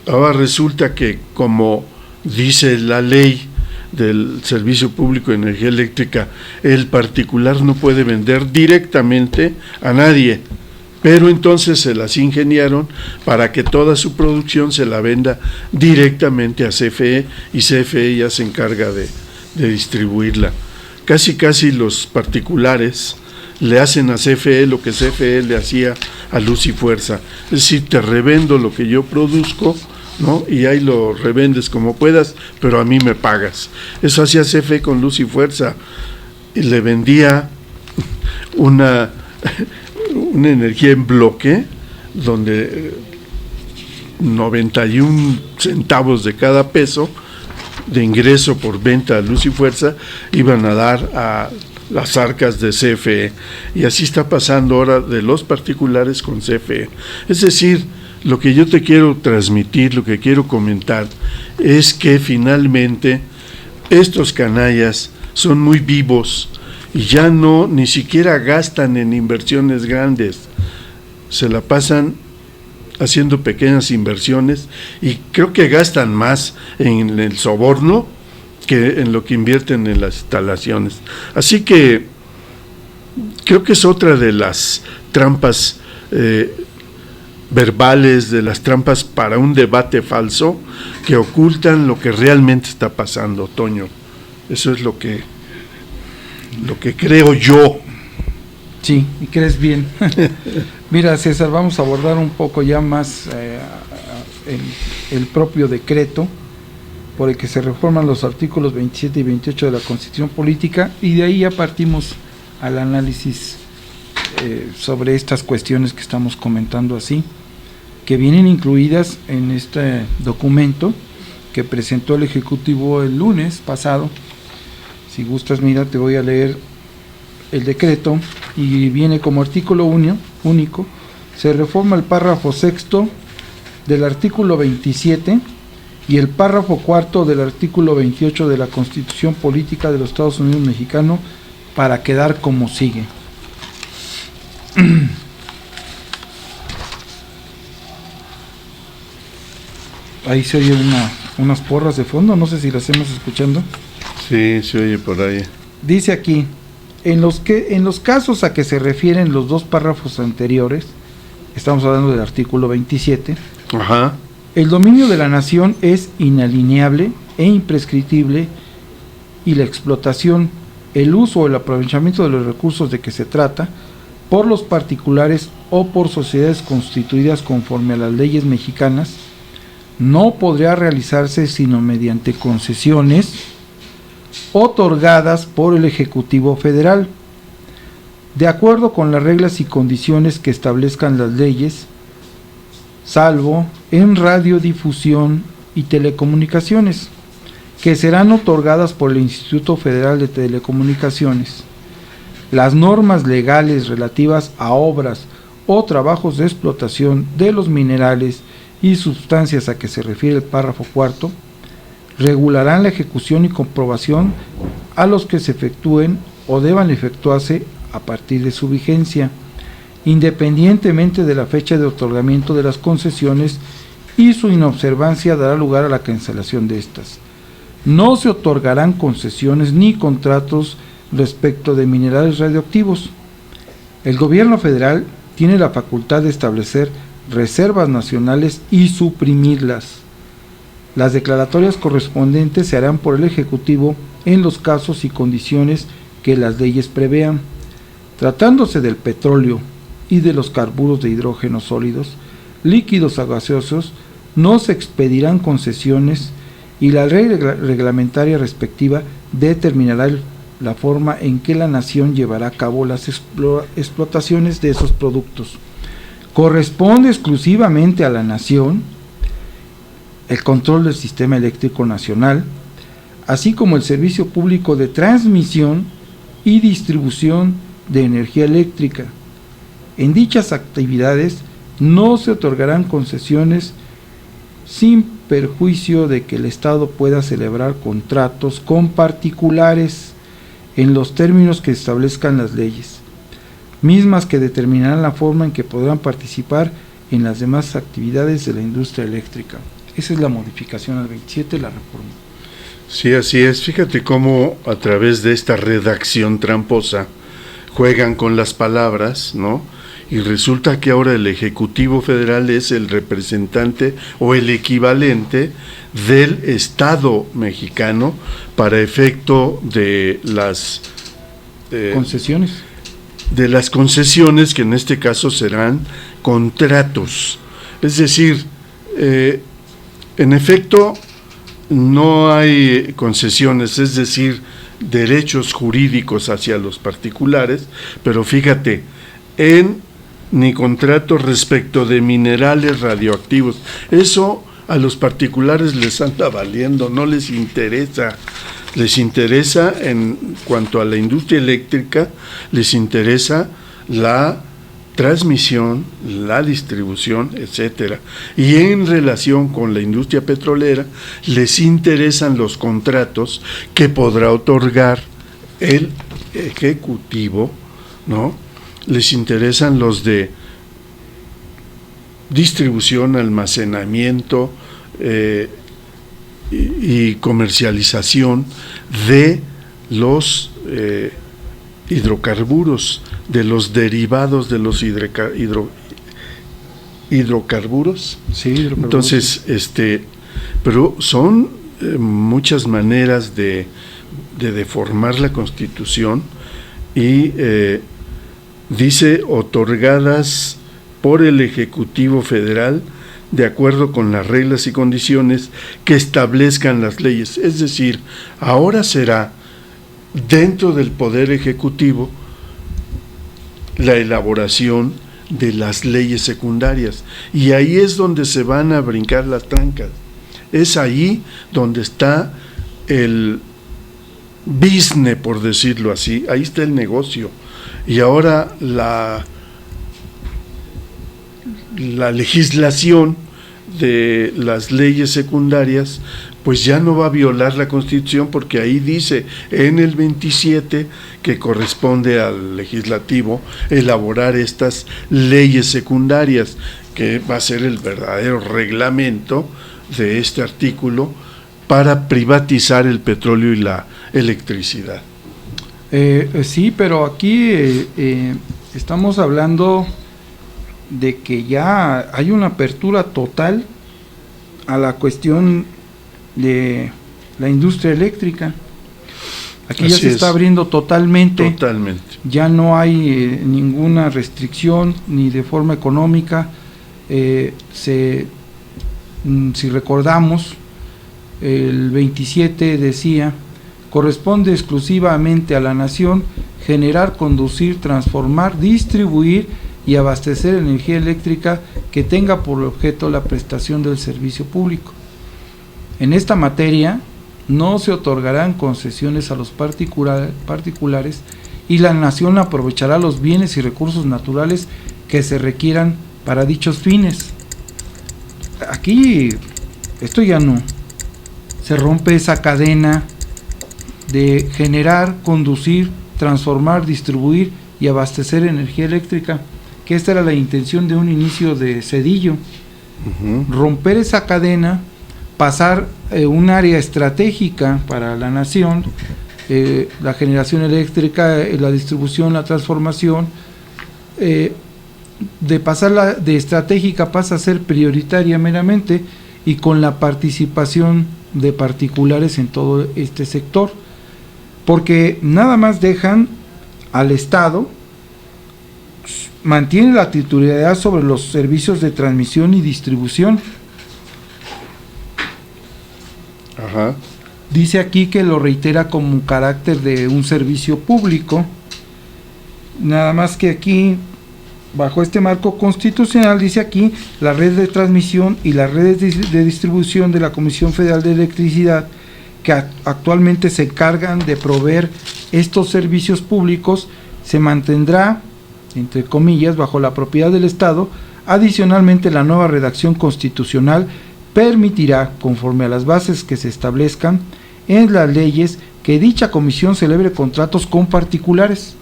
ahora resulta que, como dice la ley del Servicio Público de Energía Eléctrica, el particular no puede vender directamente a nadie, pero entonces se las ingeniaron para que toda su producción se la venda directamente a CFE, y CFE ya se encarga de distribuirla. Casi los particulares le hacen a CFE lo que CFE le hacía a Luz y Fuerza, es decir, te revendo lo que yo produzco, ¿no? Y ahí lo revendes como puedas, pero a mí me pagas. Eso hacía CFE con Luz y Fuerza, y le vendía una energía en bloque, donde 91 centavos de cada peso de ingreso por venta a Luz y Fuerza iban a dar a las arcas de CFE, y así está pasando ahora de los particulares con CFE. Es decir, lo que yo te quiero transmitir, lo que quiero comentar, es que finalmente estos canallas son muy vivos y ya no, ni siquiera gastan en inversiones grandes, se la pasan haciendo pequeñas inversiones, y creo que gastan más en el soborno que en lo que invierten en las instalaciones. Así que creo que es otra de las trampas verbales, de las trampas para un debate falso, que ocultan lo que realmente está pasando, Toño. Eso es lo que creo yo. Sí, y crees bien. Mira, César, vamos a abordar un poco ya más el propio decreto por el que se reforman los artículos 27 y 28 de la Constitución Política, y de ahí ya partimos al análisis sobre estas cuestiones que estamos comentando así, que vienen incluidas en este documento que presentó el Ejecutivo el lunes pasado. Si gustas, mira, te voy a leer el decreto, y viene como artículo único: se reforma el párrafo sexto del artículo 27 y el párrafo cuarto del artículo 28 de la Constitución Política de los Estados Unidos Mexicanos para quedar como sigue. Ahí se oye unas porras de fondo, no sé si las estamos escuchando. Sí, se oye por ahí. Dice aquí, en los casos a que se refieren los dos párrafos anteriores, estamos hablando del artículo 27, Ajá. el dominio de la nación es inalienable e imprescriptible y la explotación, el uso o el aprovechamiento de los recursos de que se trata, por los particulares o por sociedades constituidas conforme a las leyes mexicanas, no podría realizarse sino mediante concesiones otorgadas por el Ejecutivo Federal, de acuerdo con las reglas y condiciones que establezcan las leyes, salvo en radiodifusión y telecomunicaciones, que serán otorgadas por el Instituto Federal de Telecomunicaciones. Las normas legales relativas a obras o trabajos de explotación de los minerales y sustancias a que se refiere el párrafo cuarto, regularán la ejecución y comprobación a los que se efectúen o deban efectuarse a partir de su vigencia, independientemente de la fecha de otorgamiento de las concesiones, y su inobservancia dará lugar a la cancelación de estas. No se otorgarán concesiones ni contratos respecto de minerales radioactivos. El gobierno federal tiene la facultad de establecer reservas nacionales y suprimirlas. Las declaratorias correspondientes se harán por el Ejecutivo en los casos y condiciones que las leyes prevean. Tratándose del petróleo y de los carburos de hidrógeno sólidos, líquidos o gaseosos, no se expedirán concesiones y la ley reglamentaria respectiva determinará la forma en que la nación llevará a cabo las explotaciones de esos productos. Corresponde exclusivamente a la nación el control del sistema eléctrico nacional, así como el servicio público de transmisión y distribución de energía eléctrica. En dichas actividades no se otorgarán concesiones sin perjuicio de que el Estado pueda celebrar contratos con particulares en los términos que establezcan las leyes, mismas que determinarán la forma en que podrán participar en las demás actividades de la industria eléctrica. Esa es la modificación al 27, la reforma. Sí, así es. Fíjate cómo a través de esta redacción tramposa juegan con las palabras, ¿no? Y resulta que ahora el Ejecutivo Federal es el representante o el equivalente del Estado mexicano para efecto de las concesiones. De las concesiones, que en este caso serán contratos. Es decir, en efecto, no hay concesiones, es decir, derechos jurídicos hacia los particulares, pero fíjate, ni contratos respecto de minerales radioactivos. Eso a los particulares les anda valiendo, no les interesa. Les interesa, en cuanto a la industria eléctrica, les interesa la transmisión, la distribución, etcétera. Y en relación con la industria petrolera, les interesan los contratos que podrá otorgar el Ejecutivo, ¿no? Les interesan los de distribución, almacenamiento y comercialización de los hidrocarburos, de los derivados de los hidrocarburos. Sí, hidrocarburos. Entonces, pero son muchas maneras de deformar la Constitución y dice otorgadas por el Ejecutivo Federal de acuerdo con las reglas y condiciones que establezcan las leyes. Es decir, ahora será dentro del Poder Ejecutivo la elaboración de las leyes secundarias, y ahí es donde se van a brincar las trancas. Es ahí donde está el business, por decirlo así, ahí está el negocio. Y ahora la legislación de las leyes secundarias, pues ya no va a violar la Constitución, porque ahí dice en el 27 que corresponde al legislativo elaborar estas leyes secundarias, que va a ser el verdadero reglamento de este artículo para privatizar el petróleo y la electricidad. Sí, pero aquí estamos hablando de que ya hay una apertura total a la cuestión de la industria eléctrica. Aquí ya se está abriendo totalmente. Ya no hay ninguna restricción ni de forma económica. Si recordamos, el 27 decía: corresponde exclusivamente a la nación generar, conducir, transformar, distribuir y abastecer energía eléctrica que tenga por objeto la prestación del servicio público. En esta materia no se otorgarán concesiones a los particulares, y la nación aprovechará los bienes y recursos naturales que se requieran para dichos fines. Aquí esto ya no. Se rompe esa cadena de generar, conducir, transformar, distribuir y abastecer energía eléctrica, que esta era la intención de un inicio de Zedillo. Romper esa cadena, pasar un área estratégica para la nación, la generación eléctrica, la distribución, la transformación, de pasarla de estratégica pasa a ser prioritaria meramente, y con la participación de particulares en todo este sector, porque nada más dejan al Estado, mantiene la titularidad sobre los servicios de transmisión y distribución. Ajá. Dice aquí que lo reitera como carácter de un servicio público, nada más que aquí, bajo este marco constitucional, dice aquí: la red de transmisión y las redes de distribución de la Comisión Federal de Electricidad, que actualmente se encargan de proveer estos servicios públicos, se mantendrá, entre comillas, bajo la propiedad del Estado. Adicionalmente, la nueva redacción constitucional permitirá, conforme a las bases que se establezcan en las leyes, que dicha comisión celebre contratos con particulares.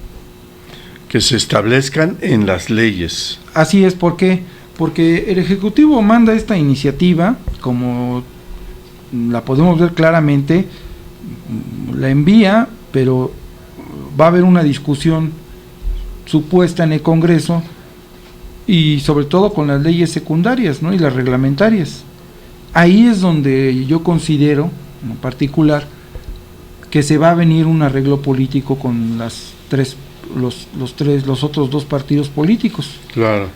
Que se establezcan en las leyes. Así es. ¿Por qué? Porque el Ejecutivo manda esta iniciativa, como la podemos ver claramente, la envía, pero va a haber una discusión supuesta en el Congreso, y sobre todo con las leyes secundarias, ¿no?, y las reglamentarias. Ahí es donde yo considero, en particular, que se va a venir un arreglo político con los otros dos partidos políticos. Claro.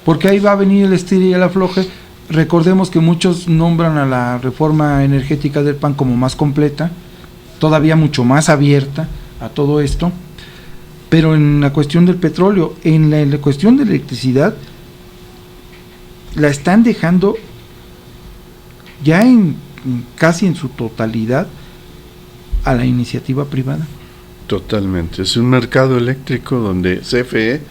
Porque ahí va a venir el estilo y el afloje. Recordemos que muchos nombran a la reforma energética del PAN como más completa, todavía mucho más abierta a todo esto, pero en la cuestión del petróleo, en la cuestión de la electricidad, la están dejando ya casi en su totalidad a la iniciativa privada. Totalmente, es un mercado eléctrico donde CFE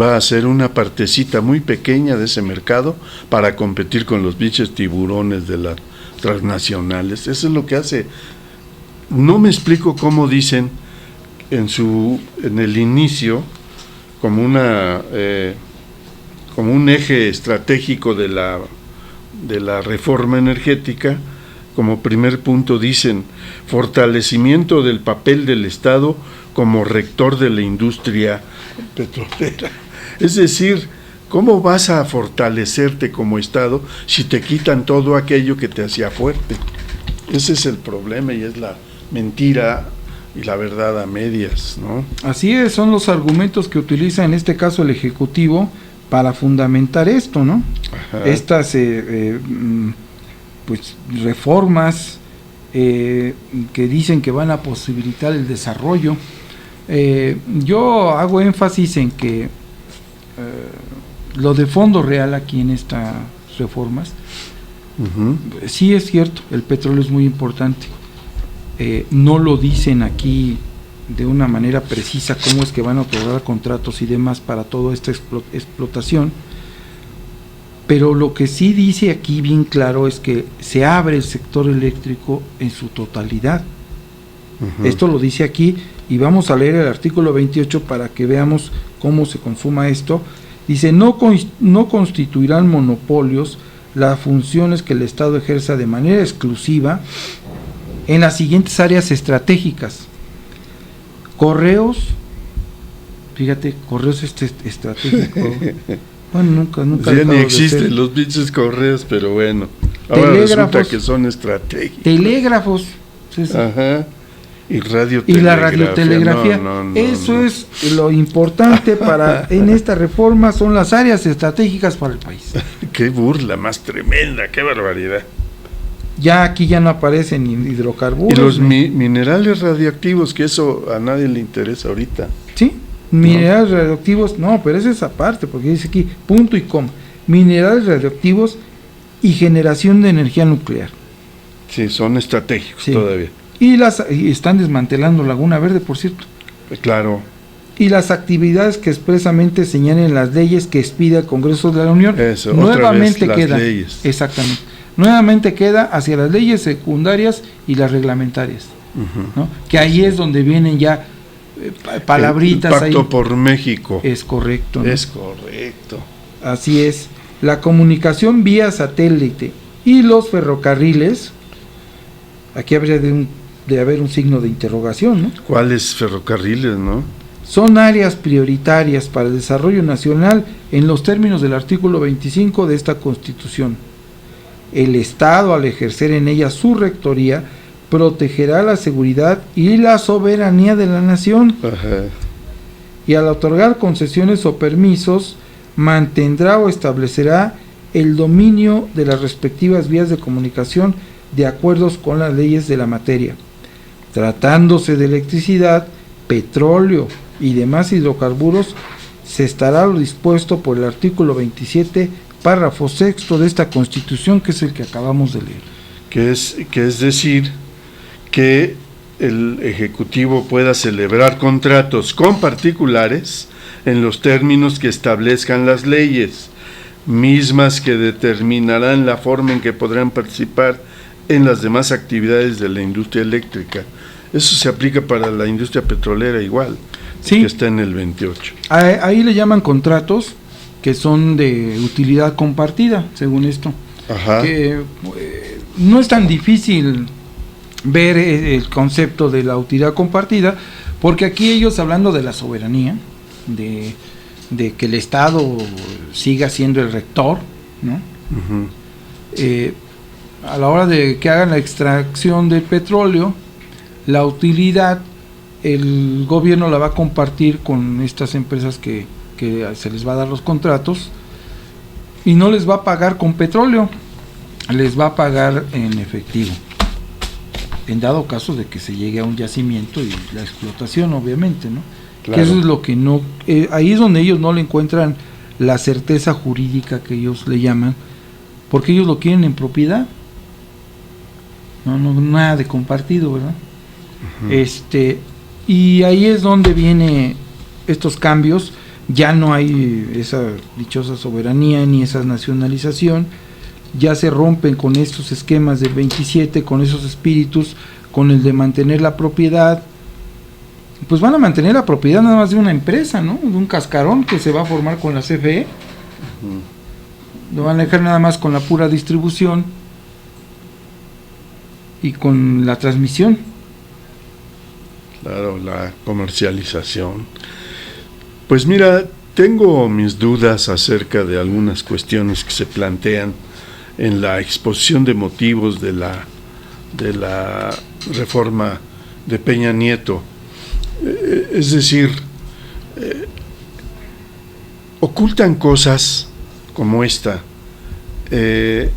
va a hacer una partecita muy pequeña de ese mercado para competir con los bichos tiburones de las transnacionales. Eso es lo que hace. No me explico cómo dicen en el inicio, como un eje estratégico de la reforma energética. Como primer punto dicen: fortalecimiento del papel del Estado como rector de la industria petrolera. Es decir, ¿cómo vas a fortalecerte como Estado si te quitan todo aquello que te hacía fuerte? Ese es el problema, y es la mentira y la verdad a medias, ¿no? Así es, son los argumentos que utiliza en este caso el Ejecutivo para fundamentar esto, ¿no? Ajá. Estas pues reformas que dicen que van a posibilitar el desarrollo. Yo hago énfasis en que lo de fondo real aquí en estas reformas, sí es cierto, el petróleo es muy importante. No lo dicen aquí de una manera precisa cómo es que van a otorgar contratos y demás para toda esta explotación, Pero lo que sí dice aquí bien claro es que se abre el sector eléctrico en su totalidad. Esto lo dice aquí, y vamos a leer el artículo 28 para que veamos cómo se consuma esto. Dice, no constituirán monopolios las funciones que el Estado ejerza de manera exclusiva en las siguientes áreas estratégicas: correos, fíjate, correos estratégico. Bueno, nunca ya ni existen los pinches correos, pero bueno, ahora resulta que son estratégicos. Telégrafos, ajá, y la radiotelegrafía. Eso es lo importante para en esta reforma, son las áreas estratégicas para el país. Qué burla más tremenda, qué barbaridad. Ya aquí ya no aparecen hidrocarburos. Y los minerales radioactivos, que eso a nadie le interesa ahorita. Sí, minerales radioactivos, no, pero es esa parte, porque dice aquí, punto y coma, minerales radioactivos y generación de energía nuclear. Sí, son estratégicos todavía. Y están desmantelando Laguna Verde, por cierto. Claro. Y las actividades que expresamente señalen las leyes que expide el Congreso de la Unión. Eso, nuevamente otra vez queda, las leyes. Exactamente. Nuevamente queda hacia las leyes secundarias y las reglamentarias, ¿no? Que ahí es donde vienen ya palabritas. El pacto ahí. por México. Es correcto, ¿no? Es correcto. Así es. La comunicación vía satélite y los ferrocarriles, aquí habría de haber un signo de interrogación, ¿no? ¿Cuáles ferrocarriles, no? Son áreas prioritarias para el desarrollo nacional en los términos del artículo 25 de esta Constitución. El Estado, al ejercer en ella su rectoría, protegerá la seguridad y la soberanía de la nación. Ajá. Y al otorgar concesiones o permisos, mantendrá o establecerá el dominio de las respectivas vías de comunicación de acuerdo con las leyes de la materia. Tratándose de electricidad, petróleo y demás hidrocarburos, se estará lo dispuesto por el artículo 27, párrafo sexto de esta Constitución, que es el que acabamos de leer. Que es decir, que el Ejecutivo pueda celebrar contratos con particulares en los términos que establezcan las leyes, mismas que determinarán la forma en que podrán participar en las demás actividades de la industria eléctrica. Eso se aplica para la industria petrolera igual, sí, que está en el 28. Ahí le llaman contratos que son de utilidad compartida, según esto. Ajá. Que no es tan difícil ver el concepto de la utilidad compartida, porque aquí ellos, hablando de la soberanía, de que el Estado siga siendo el rector, ¿no? Uh-huh. A la hora de que hagan la extracción del petróleo, la utilidad el gobierno la va a compartir con estas empresas que se les va a dar los contratos, y no les va a pagar con petróleo, les va a pagar en efectivo, en dado caso de que se llegue a un yacimiento y la explotación, obviamente, ¿no? Claro. Que eso es lo que no, ahí es donde ellos no le encuentran la certeza jurídica que ellos le llaman, porque ellos lo quieren en propiedad, no nada de compartido, ¿verdad? Uh-huh. Y ahí es donde viene estos cambios. Ya no hay esa dichosa soberanía ni esa nacionalización, ya se rompen con estos esquemas del 27, con esos espíritus, con el de mantener la propiedad. Pues van a mantener la propiedad nada más de una empresa, ¿no? De un cascarón que se va a formar con la CFE. Lo van a dejar nada más con la pura distribución y con la transmisión. Claro, la comercialización. Pues mira, tengo mis dudas acerca de algunas cuestiones que se plantean en la exposición de motivos de la reforma de Peña Nieto. Es decir, ocultan cosas como esta. En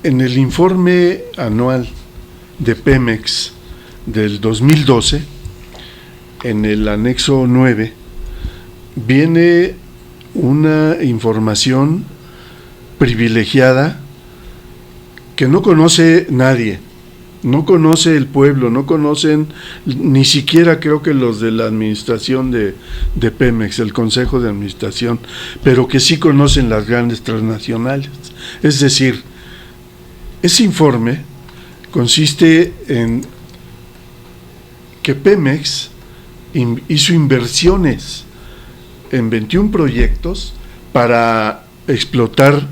el informe anual de Pemex del 2012, en el anexo 9, viene una información privilegiada que no conoce nadie, No conoce el pueblo, no conocen ni siquiera creo que los de la administración de Pemex, el Consejo de Administración, pero que sí conocen las grandes transnacionales. Es decir, ese informe consiste en que Pemex hizo inversiones en 21 proyectos para explorar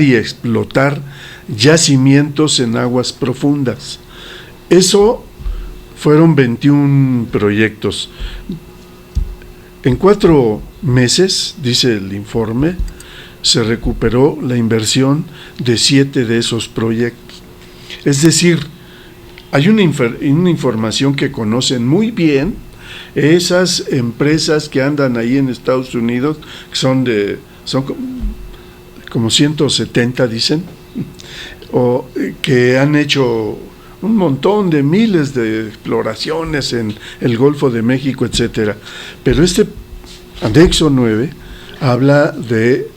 y explotar yacimientos en aguas profundas. Eso fueron 21 proyectos. En 4 meses, dice el informe, se recuperó la inversión de 7 de esos proyectos. Es decir, hay una información que conocen muy bien esas empresas que andan ahí en Estados Unidos, que son como 170, dicen, o que han hecho un montón de miles de exploraciones en el Golfo de México, etcétera. Pero este anexo 9 habla de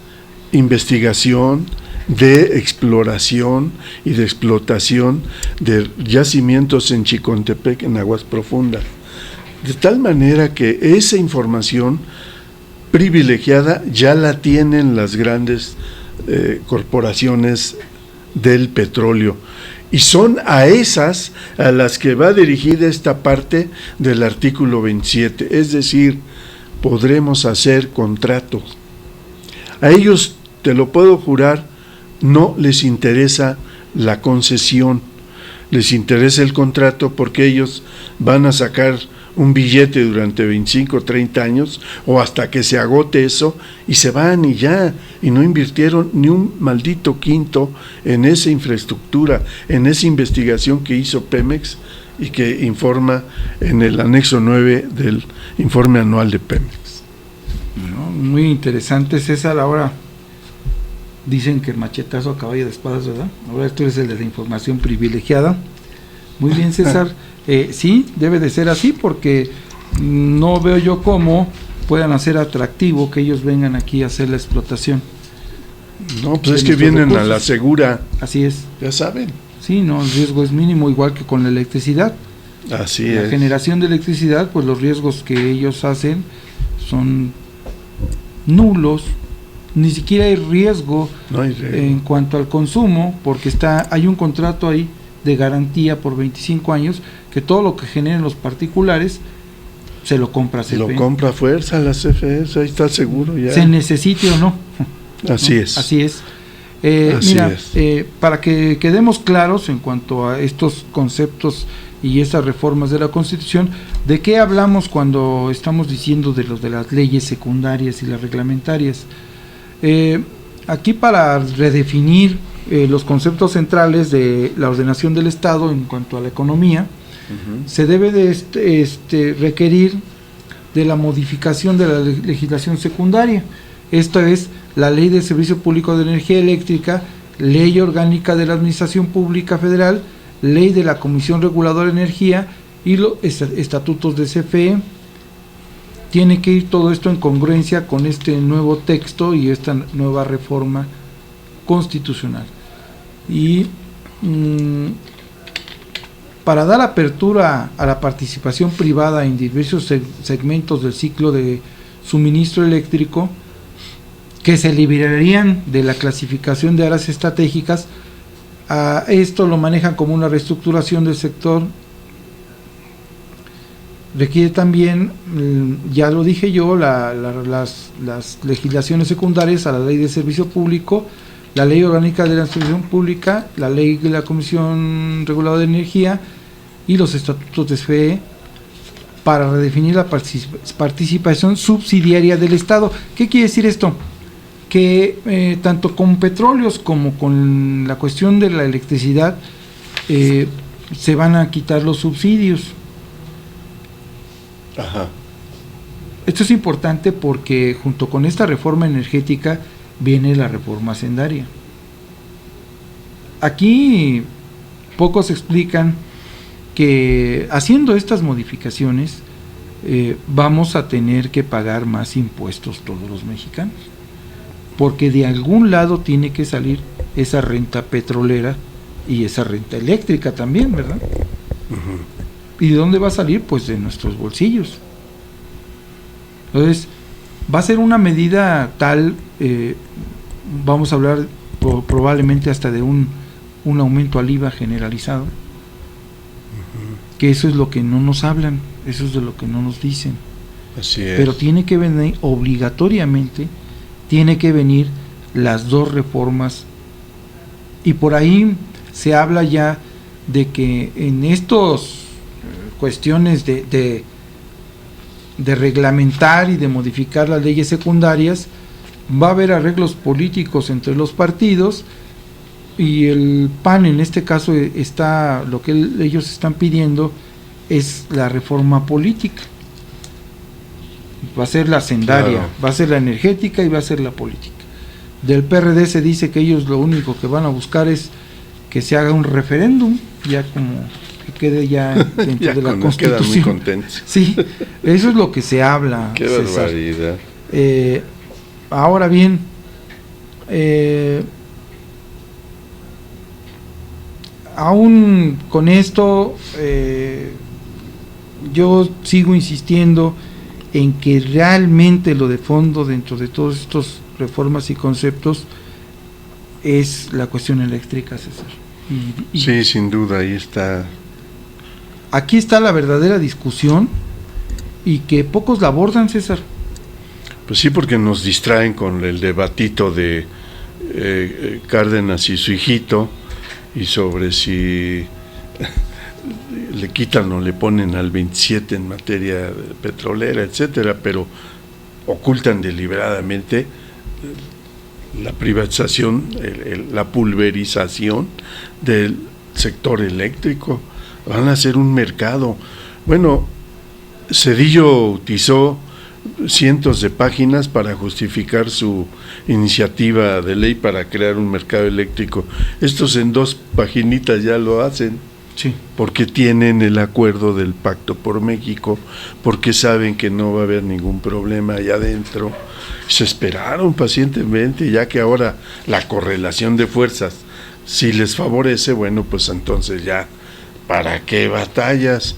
investigación, de exploración y de explotación de yacimientos en Chicontepec, en aguas profundas. De tal manera que esa información privilegiada ya la tienen las grandes corporaciones del petróleo, y son a esas a las que va dirigida esta parte del artículo 27, es decir, podremos hacer contratos. A ellos, te lo puedo jurar, no les interesa la concesión, les interesa el contrato, porque ellos van a sacar un billete durante 25 o 30 años o hasta que se agote eso, y se van y ya, y no invirtieron ni un maldito quinto en esa infraestructura, en esa investigación que hizo Pemex y que informa en el anexo 9 del informe anual de Pemex. Bueno, muy interesante, César. Ahora dicen que el machetazo a caballo de espadas, ¿verdad? Ahora tú eres el de la información privilegiada. Muy bien, César. Sí, debe de ser así, porque no veo yo cómo puedan hacer atractivo que ellos vengan aquí a hacer la explotación. No, pues es que vienen recursos a la segura. Así es. Ya saben. Sí, no, el riesgo es mínimo, igual que con la electricidad. Así la es. La generación de electricidad, pues los riesgos que ellos hacen son nulos. Ni siquiera hay riesgo, en cuanto al consumo, porque hay un contrato ahí de garantía por 25 años, que todo lo que generen los particulares se lo compra CFE. Lo compra a fuerza la CFE, ahí está seguro ya. Se necesite o no. Así ¿no? es. Así es. Así mira, es. Para que quedemos claros en cuanto a estos conceptos y estas reformas de la Constitución, ¿de qué hablamos cuando estamos diciendo de las leyes secundarias y las reglamentarias? Aquí, para redefinir los conceptos centrales de la ordenación del Estado en cuanto a la economía, se debe de requerir de la modificación de la legislación secundaria. Esta es la Ley del Servicio Público de Energía Eléctrica, Ley Orgánica de la Administración Pública Federal, Ley de la Comisión Reguladora de Energía y los estatutos de CFE. Tiene que ir todo esto en congruencia con este nuevo texto y esta nueva reforma constitucional. Y para dar apertura a la participación privada en diversos segmentos del ciclo de suministro eléctrico, que se liberarían de la clasificación de áreas estratégicas, a esto lo manejan como una reestructuración del sector. Requiere también, ya lo dije yo, las legislaciones secundarias a la Ley de Servicio Público, la Ley Orgánica de la Administración Pública, la Ley de la Comisión Reguladora de Energía y los estatutos de CFE, para redefinir la participación subsidiaria del Estado. ¿Qué quiere decir esto? Que tanto con petróleos como con la cuestión de la electricidad se van a quitar los subsidios. Ajá. Esto es importante porque junto con esta reforma energética viene la reforma hacendaria. Aquí pocos explican que haciendo estas modificaciones vamos a tener que pagar más impuestos todos los mexicanos, porque de algún lado tiene que salir esa renta petrolera y esa renta eléctrica también, ¿verdad? ¿Y de dónde va a salir? Pues de nuestros bolsillos. Entonces, va a ser una medida tal, vamos a hablar probablemente hasta de un aumento al IVA generalizado, que eso es lo que no nos hablan, eso es de lo que no nos dicen. Así es. Pero tiene que venir, obligatoriamente, tiene que venir las dos reformas, y por ahí se habla ya de que en estos cuestiones de reglamentar y de modificar las leyes secundarias, va a haber arreglos políticos entre los partidos, y el PAN en este caso está, lo que ellos están pidiendo es la reforma política. Va a ser la hacendaria, claro, va a ser la energética y va a ser la política. Del PRD se dice que ellos lo único que van a buscar es que se haga un referéndum, ya como que quede ya dentro ya de la Constitución. Quedan muy contentos. Sí, eso es lo que se habla. Qué César. barbaridad. Ahora bien, aún con esto, yo sigo insistiendo en que realmente lo de fondo dentro de todos estos reformas y conceptos es la cuestión eléctrica, César. Sí, sin duda, ahí está. Aquí está la verdadera discusión, y que pocos la abordan, César. Pues sí, porque nos distraen con el debatito de Cárdenas y su hijito, y sobre si le quitan o le ponen al 27 en materia petrolera, etcétera, pero ocultan deliberadamente la privatización, la pulverización del sector eléctrico. Van a hacer un mercado. Bueno, Zedillo utilizó cientos de páginas para justificar su iniciativa de ley para crear un mercado eléctrico. Estos en 2 paginitas ya lo hacen. Sí. Porque tienen el acuerdo del Pacto por México, porque saben que no va a haber ningún problema allá adentro. Se esperaron pacientemente, ya que ahora la correlación de fuerzas, si les favorece, bueno, pues entonces ya, ¿para qué batallas?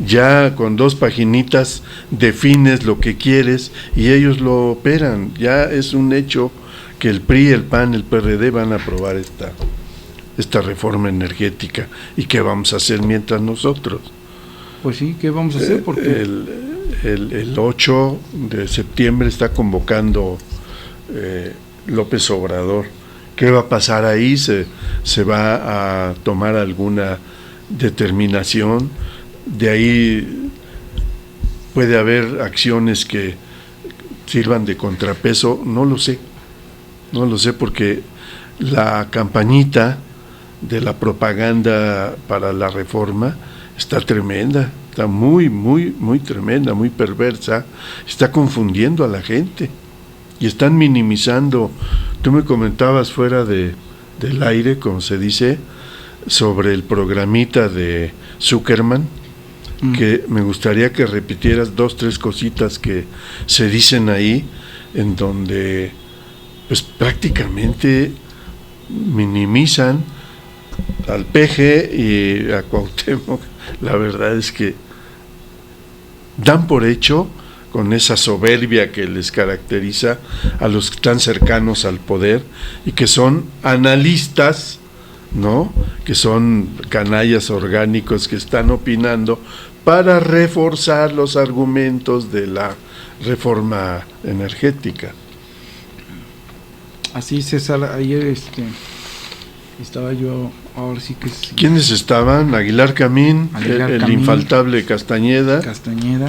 Ya con 2 paginitas defines lo que quieres y ellos lo operan. Ya es un hecho que el PRI, el PAN, el PRD van a aprobar esta reforma energética. ¿Y qué vamos a hacer mientras nosotros? Pues sí, ¿qué vamos a hacer? Porque el 8 de septiembre está convocando López Obrador. ¿Qué va a pasar ahí? ¿Se va a tomar alguna determinación? De ahí puede haber acciones que sirvan de contrapeso. No lo sé porque la campañita de la propaganda para la reforma está tremenda, está muy, muy, muy tremenda, muy perversa, está confundiendo a la gente y están minimizando. Tú me comentabas fuera del aire, como se dice, sobre el programita de Zuckerman, que me gustaría que repitieras 2, 3 cositas que se dicen ahí, en donde pues prácticamente minimizan al PG y a Cuauhtémoc. La verdad es que dan por hecho, con esa soberbia que les caracteriza a los que están cercanos al poder y que son analistas, ¿no? Que son canallas orgánicos que están opinando para reforzar los argumentos de la reforma energética. Así, César, ayer estaba yo, ahora sí que es... ¿Quiénes estaban? Aguilar Camín, el infaltable Castañeda.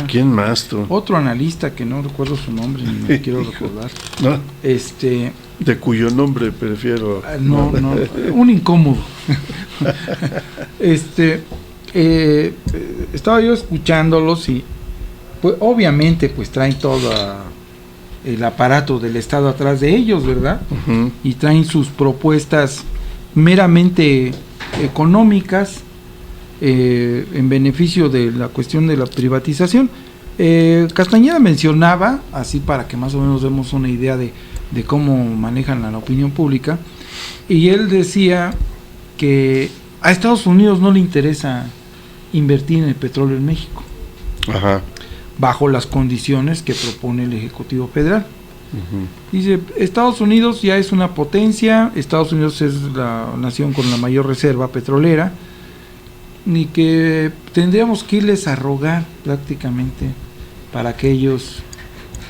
¿Quién más tú? Otro analista que no recuerdo su nombre, ni me quiero recordar. ¿No? De cuyo nombre prefiero... No, un incómodo. Estaba yo escuchándolos y pues obviamente pues traen todo el aparato del Estado atrás de ellos, ¿verdad? Uh-huh. Y traen sus propuestas meramente económicas en beneficio de la cuestión de la privatización. Castañeda mencionaba, así para que más o menos demos una idea de cómo manejan la opinión pública, y él decía que A Estados Unidos no le interesa invertir en el petróleo en México. Ajá. Bajo las condiciones que propone el Ejecutivo Federal. Uh-huh. Dice, Estados Unidos ya es una potencia, Estados Unidos es la nación con la mayor reserva petrolera, y que tendríamos que irles a rogar prácticamente para que ellos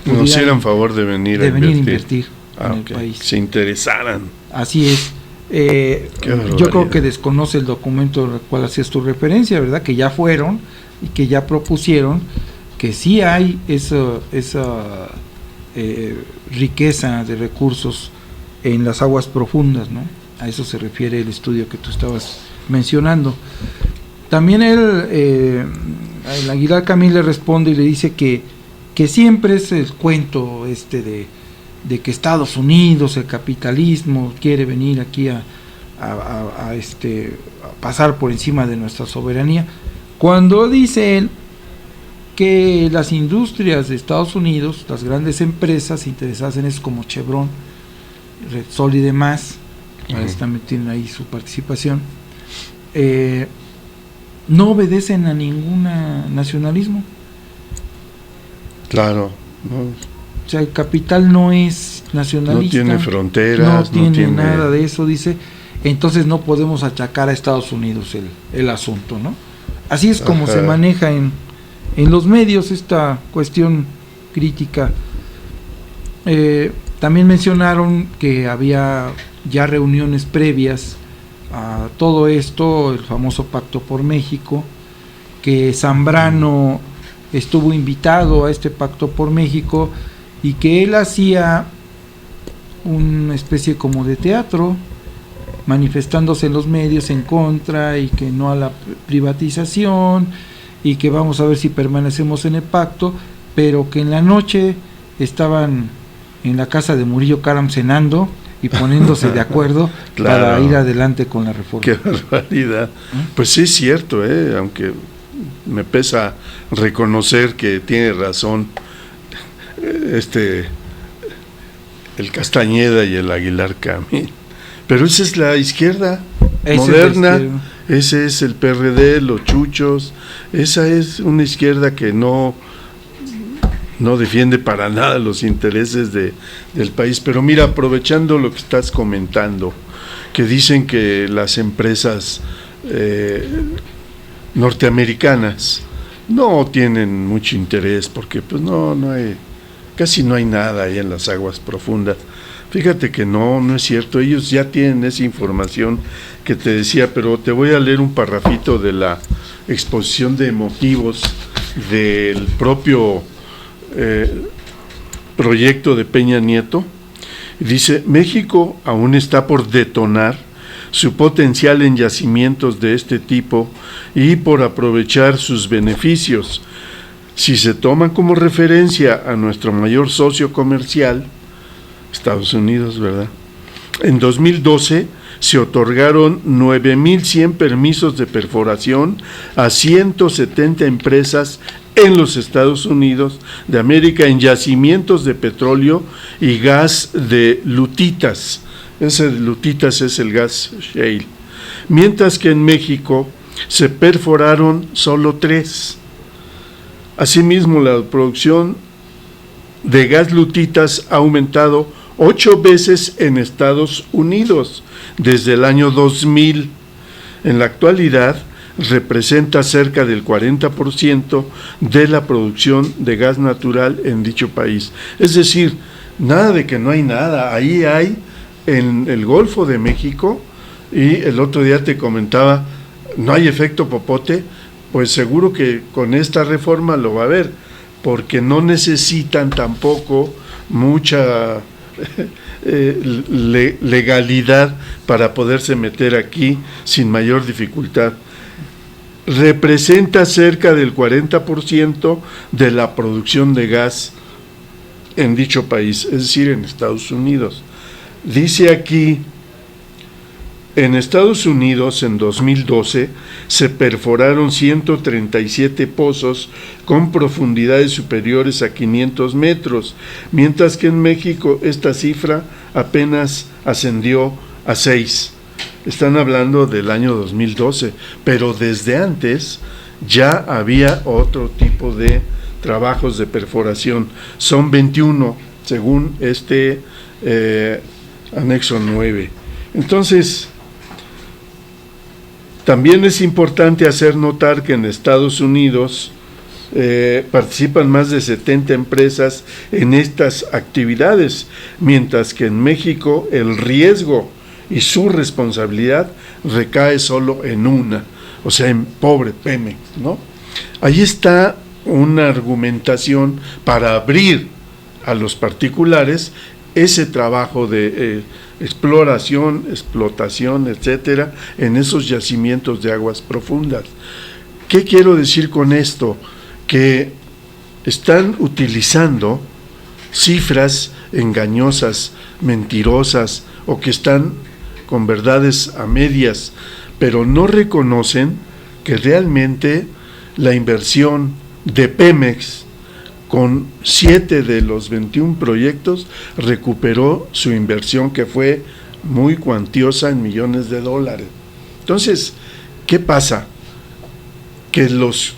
nos hicieran favor de venir a invertir en el país. Se interesaran. Así es. Yo creo que desconoce el documento al cual hacías tu referencia, ¿verdad? Que ya fueron y que ya propusieron que sí hay esa riqueza de recursos en las aguas profundas, ¿no? A eso se refiere el estudio que tú estabas mencionando. También el Aguilar Camín le responde y le dice que siempre es el cuento de que Estados Unidos, el capitalismo, quiere venir aquí a pasar por encima de nuestra soberanía, cuando dice él que las industrias de Estados Unidos, las grandes empresas interesadas en eso como Chevron, Repsol y demás, también tienen ahí su participación, no obedecen a ningún nacionalismo. Claro, no. O sea, el capital no es nacionalista. No tiene fronteras. No tiene nada de eso, dice. Entonces no podemos achacar a Estados Unidos el asunto, ¿no? Así es como se maneja en los medios esta cuestión crítica. También mencionaron que había ya reuniones previas a todo esto, el famoso Pacto por México, que Zambrano estuvo invitado a este Pacto por México y que él hacía una especie como de teatro, manifestándose en los medios en contra y que no a la privatización y que vamos a ver si permanecemos en el pacto, pero que en la noche estaban en la casa de Murillo Karam cenando y poniéndose de acuerdo claro, para ir adelante con la reforma. ¡Qué barbaridad! Pues sí es cierto, aunque me pesa reconocer que tiene razón el Castañeda y el Aguilar Camín, pero esa es la izquierda moderna, ese es el PRD, los chuchos, esa es una izquierda que no defiende para nada los intereses del país. Pero mira, aprovechando lo que estás comentando, que dicen que las empresas norteamericanas no tienen mucho interés porque pues no hay, casi no hay nada ahí en las aguas profundas. Fíjate que no es cierto, ellos ya tienen esa información que te decía, pero te voy a leer un parrafito de la exposición de motivos del propio proyecto de Peña Nieto. Dice: México aún está por detonar su potencial en yacimientos de este tipo y por aprovechar sus beneficios. Si se toma como referencia a nuestro mayor socio comercial, Estados Unidos, ¿verdad? En 2012 se otorgaron 9,100 permisos de perforación a 170 empresas en los Estados Unidos de América en yacimientos de petróleo y gas de lutitas. Ese lutitas es el gas shale. Mientras que en México se perforaron solo 3. Asimismo, la producción de gas lutitas ha aumentado 8 veces en Estados Unidos desde el año 2000. En la actualidad representa cerca del 40% de la producción de gas natural en dicho país. Es decir, nada de que no hay nada, ahí hay en el Golfo de México, y el otro día te comentaba, no hay efecto popote, pues seguro que con esta reforma lo va a haber, porque no necesitan tampoco mucha legalidad para poderse meter aquí sin mayor dificultad. Representa cerca del 40% de la producción de gas en dicho país, es decir, en Estados Unidos. Dice aquí, en Estados Unidos en 2012 se perforaron 137 pozos con profundidades superiores a 500 metros, mientras que en México esta cifra apenas ascendió a 6. están hablando del año 2012, pero desde antes ya había otro tipo de trabajos de perforación. Son 21 según este anexo 9. Entonces, también es importante hacer notar que en Estados Unidos participan más de 70 empresas en estas actividades, mientras que en México el riesgo y su responsabilidad recae solo en una, o sea, en pobre Pemex, ¿no? Ahí está una argumentación para abrir a los particulares ese trabajo de exploración, explotación, etcétera, en esos yacimientos de aguas profundas. ¿Qué quiero decir con esto? Que están utilizando cifras engañosas, mentirosas, o que están con verdades a medias, pero no reconocen que realmente la inversión de Pemex con 7 de los 21 proyectos recuperó su inversión, que fue muy cuantiosa en millones de dólares. Entonces, ¿qué pasa? Que los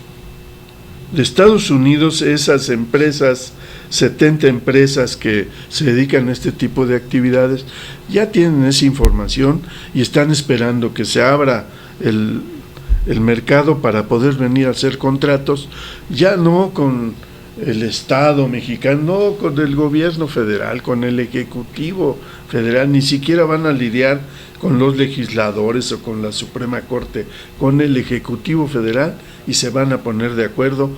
de Estados Unidos, esas empresas, 70 empresas que se dedican a este tipo de actividades, ya tienen esa información y están esperando que se abra el mercado para poder venir a hacer contratos, ya no con el Estado mexicano, no con el gobierno federal, con el Ejecutivo federal, ni siquiera van a lidiar con los legisladores o con la Suprema Corte, con el Ejecutivo federal, y se van a poner de acuerdo.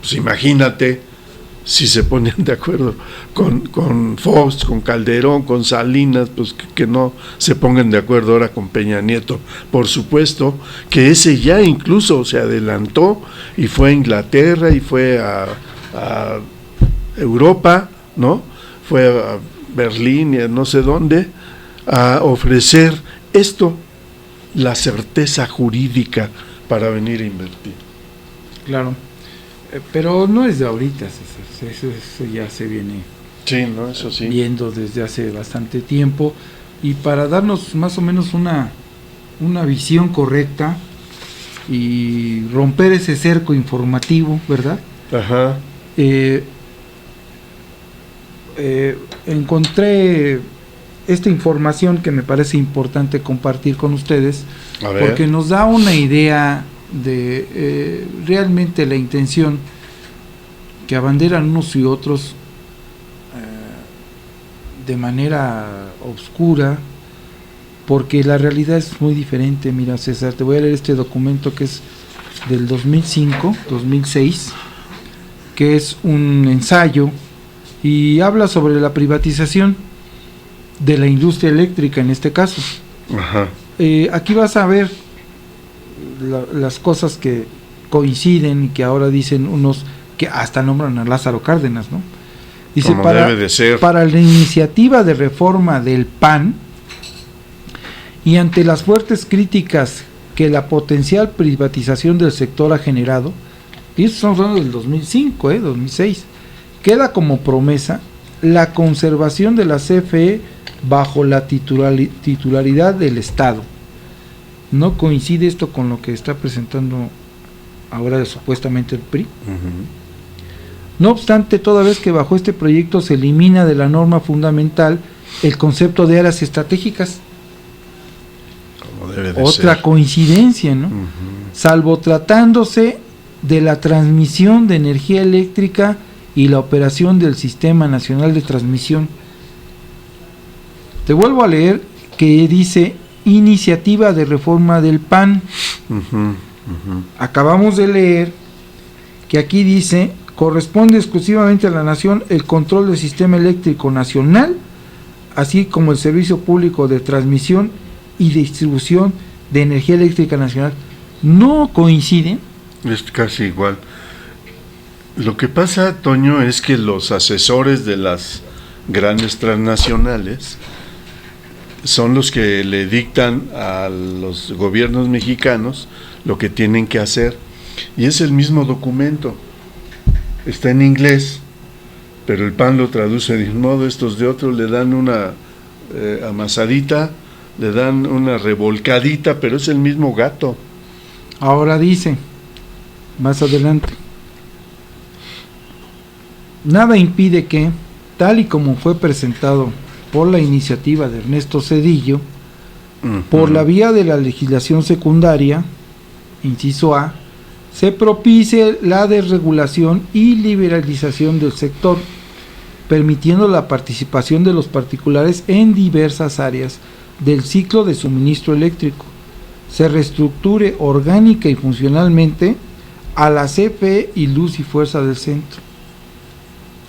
Pues imagínate si se ponen de acuerdo con Fox, con Calderón, con Salinas, pues que no se pongan de acuerdo ahora con Peña Nieto. Por supuesto que ese ya incluso se adelantó y fue a Inglaterra y fue a Europa, ¿no? Fue a Berlín y a no sé dónde, a ofrecer esto, la certeza jurídica para venir a invertir. Claro, pero no es de ahorita, César, eso ya se viene Eso sí. viendo desde hace bastante tiempo, y para darnos más o menos una visión correcta y romper ese cerco informativo, ¿verdad? Ajá. Encontré esta información que me parece importante compartir con ustedes, porque nos da una idea de realmente la intención que abanderan unos y otros de manera oscura, porque la realidad es muy diferente. Mira, César, te voy a leer este documento que es del 2005-2006, que es un ensayo y habla sobre la privatización de la industria eléctrica en este caso. Ajá. Aquí vas a ver las cosas que coinciden y que ahora dicen unos que hasta nombran a Lázaro Cárdenas, ¿no? Dice, como debe de ser. Para la iniciativa de reforma del PAN y ante las fuertes críticas que la potencial privatización del sector ha generado, y eso estamos hablando del 2005, 2006, queda como promesa la conservación de la CFE bajo la titularidad del Estado. ¿No coincide esto con lo que está presentando ahora supuestamente el PRI? Uh-huh. No obstante, toda vez que bajo este proyecto se elimina de la norma fundamental el concepto de áreas estratégicas. Como debe de Otra ser. Coincidencia, ¿no? Uh-huh. Salvo tratándose de la transmisión de energía eléctrica y la operación del Sistema Nacional de Transmisión. Te vuelvo a leer que dice iniciativa de reforma del PAN. Uh-huh. Uh-huh. Acabamos de leer que aquí dice: corresponde exclusivamente a la nación el control del sistema eléctrico nacional, así como el servicio público de transmisión y distribución de energía eléctrica nacional. ¿No coinciden? Es casi igual. Lo que pasa, Toño, es que los asesores de las grandes transnacionales son los que le dictan a los gobiernos mexicanos lo que tienen que hacer. Y es el mismo documento. Está en inglés, pero el PAN lo traduce de un modo, estos de otro, le dan una amasadita le dan una revolcadita, pero es el mismo gato. Ahora dice, más adelante, nada impide que, tal y como fue presentado por la iniciativa de Ernesto Zedillo, por la vía de la legislación secundaria, inciso A, se propicie la desregulación y liberalización del sector, permitiendo la participación de los particulares en diversas áreas del ciclo de suministro eléctrico, se reestructure orgánica y funcionalmente a la CFE y Luz y Fuerza del Centro.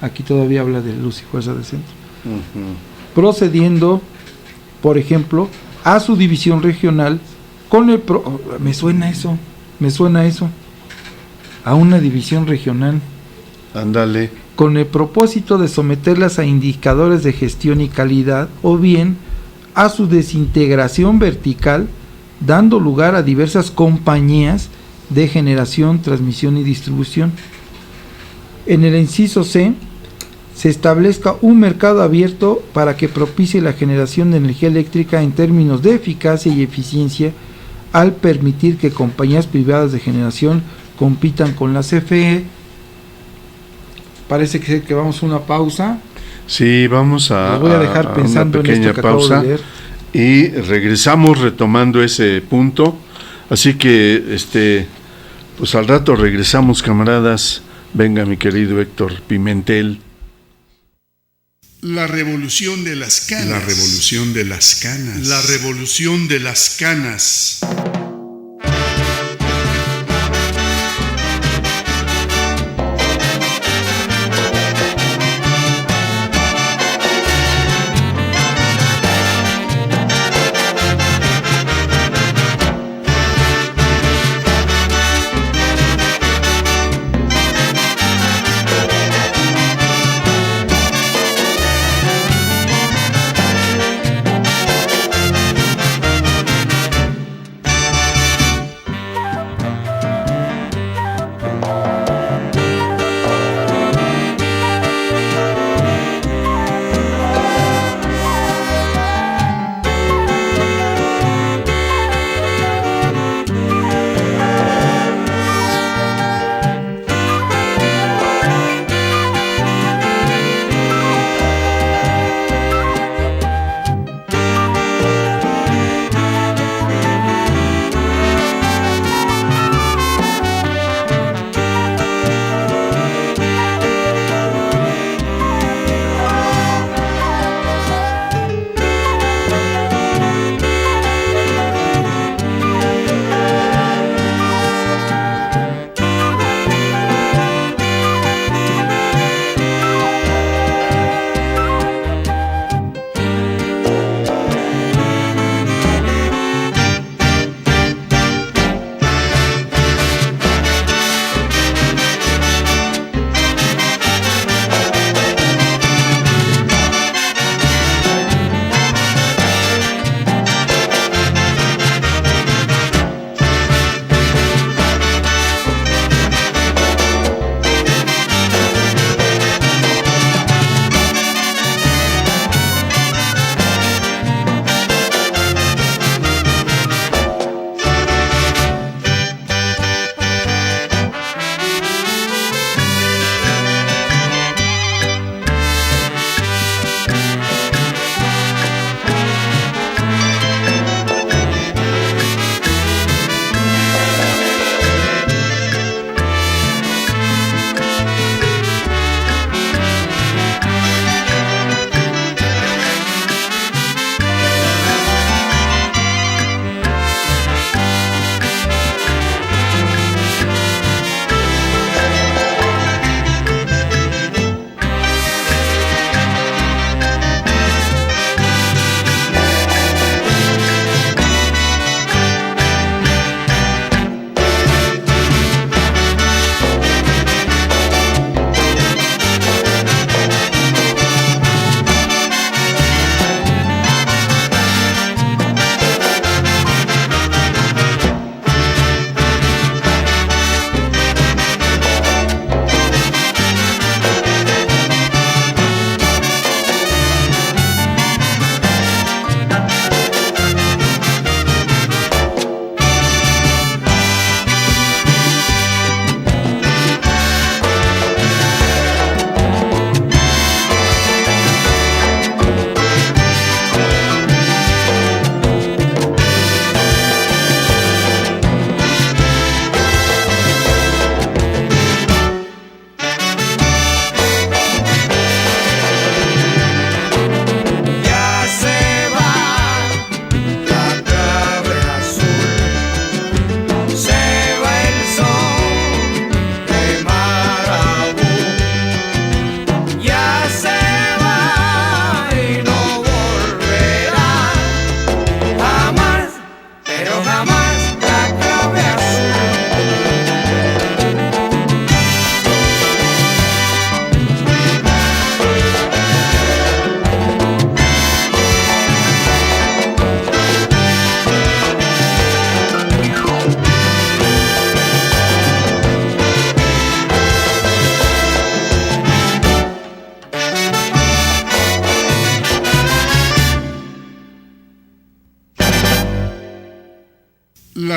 Aquí todavía habla de Luz y Fuerza del Centro. Procediendo, por ejemplo, a su división regional con el... me suena eso, a una división regional. Ándale. Con el propósito de someterlas a indicadores de gestión y calidad, o bien a su desintegración vertical, dando lugar a diversas compañías de generación, transmisión y distribución. En el inciso C, se establezca un mercado abierto para que propicie la generación de energía eléctrica en términos de eficacia y eficiencia, al permitir que compañías privadas de generación compitan con la CFE. Parece que vamos a una pausa. Sí, vamos a, voy a dejar pensando una pequeña en esto que pausa acabo de leer. Y regresamos retomando ese punto. Así que pues al rato regresamos, camaradas. Venga, mi querido Héctor Pimentel. La revolución de las canas. La revolución de las canas. La revolución de las canas.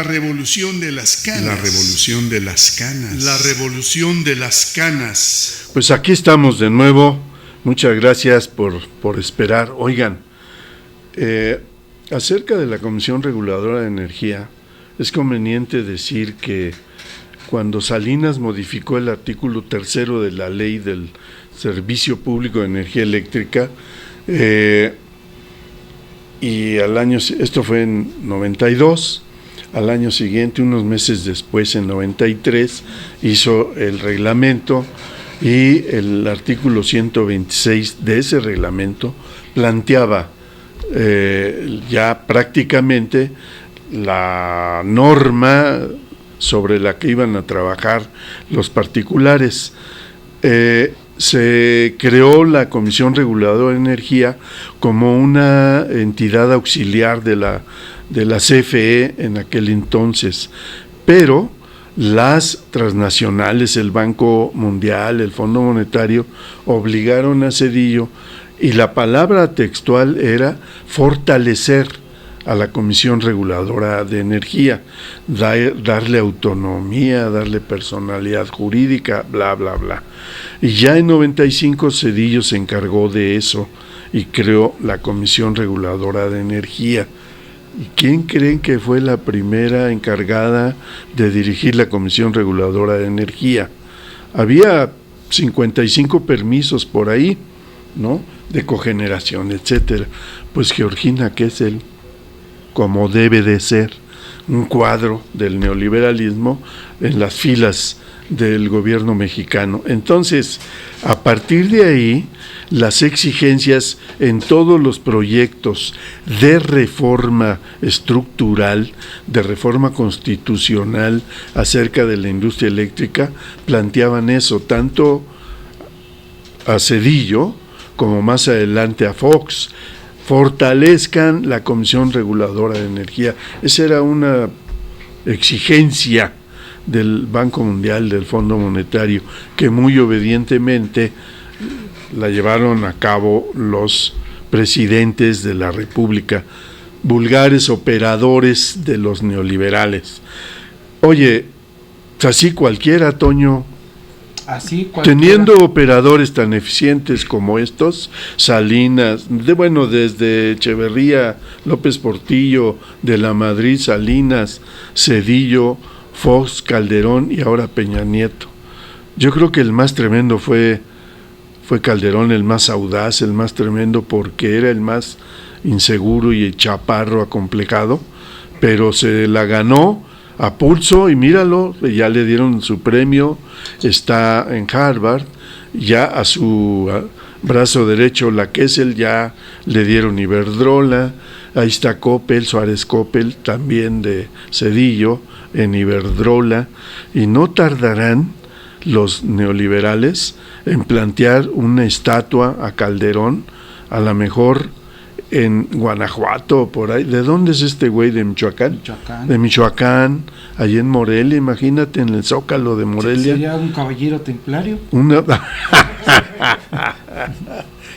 revolución de las canas. La revolución de las canas. La revolución de las canas. Pues aquí estamos de nuevo. Muchas gracias por esperar. Oigan, acerca de la Comisión Reguladora de Energía, es conveniente decir que cuando Salinas modificó el artículo 3 de la Ley del Servicio Público de Energía Eléctrica, y esto fue en 92, al año siguiente, unos meses después, en 93, hizo el reglamento, y el artículo 126 de ese reglamento planteaba ya prácticamente la norma sobre la que iban a trabajar los particulares. Se creó la Comisión Reguladora de Energía como una entidad auxiliar de la CFE en aquel entonces, pero las transnacionales, el Banco Mundial, el Fondo Monetario, obligaron a Zedillo, y la palabra textual era fortalecer a la Comisión Reguladora de Energía, darle autonomía, darle personalidad jurídica, bla, bla, bla. Y ya en 95 Zedillo se encargó de eso y creó la Comisión Reguladora de Energía. ¿Y quién creen que fue la primera encargada de dirigir la Comisión Reguladora de Energía? Había 55 permisos por ahí, ¿no?, de cogeneración, etcétera. Pues Georgina Kessel, como debe de ser, un cuadro del neoliberalismo en las filas del gobierno mexicano. Entonces, a partir de ahí, las exigencias en todos los proyectos de reforma estructural, de reforma constitucional acerca de la industria eléctrica, planteaban eso, tanto a Zedillo como más adelante a Fox: fortalezcan la Comisión Reguladora de Energía. Esa era una exigencia del Banco Mundial, del Fondo Monetario, que muy obedientemente la llevaron a cabo los presidentes de la República, vulgares operadores de los neoliberales. Oye, así cualquiera, Toño, así cualquiera. Teniendo operadores tan eficientes como estos, Salinas, desde Echeverría, López Portillo, de la Madrid, Salinas, Zedillo, Fox, Calderón y ahora Peña Nieto. Yo creo que el más tremendo fue Calderón, el más audaz, el más tremendo, porque era el más inseguro y chaparro, acomplejado, pero se la ganó a pulso, y míralo, ya le dieron su premio, está en Harvard, ya a su brazo derecho, la Kessel, ya le dieron Iberdrola, ahí está Coppel, Suárez Coppel, también de Zedillo, en Iberdrola, y no tardarán los neoliberales en plantear una estatua a Calderón, a lo mejor en Guanajuato, por ahí. ¿De dónde es este güey? ¿De Michoacán? De Michoacán, allí en Morelia, imagínate, en el Zócalo de Morelia. ¿Sería un caballero templario?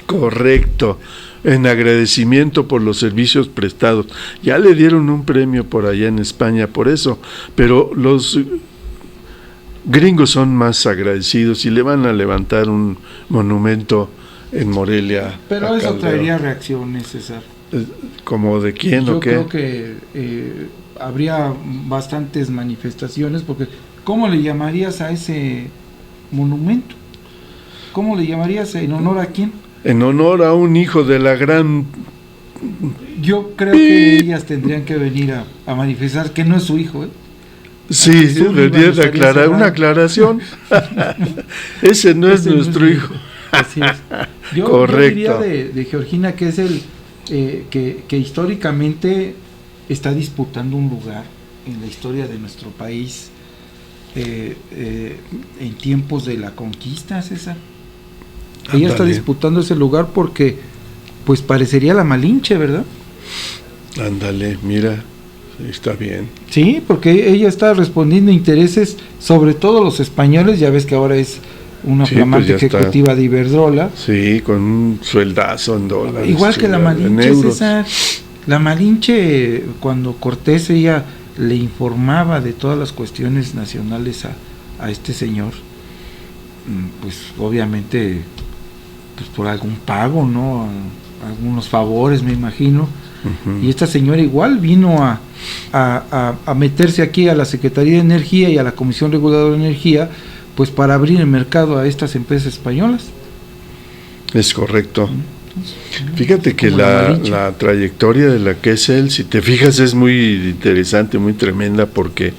Correcto, en agradecimiento por los servicios prestados. Ya le dieron un premio por allá en España por eso, pero los gringos son más agradecidos y le van a levantar un monumento en Morelia. Pero eso traería reacciones, César. ¿Como de quién o qué? Yo creo que habría bastantes manifestaciones, porque ¿cómo le llamarías a ese monumento? ¿Cómo le llamarías? ¿En honor a quién? En honor a un hijo de la gran... Yo creo que ellas tendrían que venir a manifestar que no es su hijo, ¿eh? Sí, debería de aclarar, una aclaración. Ese no es nuestro hijo. Así es. Yo diría de Georgina que es el que históricamente está disputando un lugar en la historia de nuestro país en tiempos de la conquista, César. Ella está disputando ese lugar porque pues parecería la Malinche, ¿verdad? Ándale, mira, está bien. Sí, porque ella está respondiendo a intereses, sobre todo los españoles. Ya ves que ahora es una flamante ejecutiva de Iberdrola. Sí, con un sueldazo en dólares. Igual que la Malinche, César. La Malinche, cuando Cortés, ella le informaba de todas las cuestiones nacionales a este señor, pues obviamente pues por algún pago, ¿no? Algunos favores, me imagino. Y esta señora igual vino a meterse aquí a la Secretaría de Energía y a la Comisión Reguladora de Energía, pues para abrir el mercado a estas empresas españolas. Es correcto. Fíjate que la trayectoria de la Kessel, si te fijas, es muy interesante, muy tremenda, porque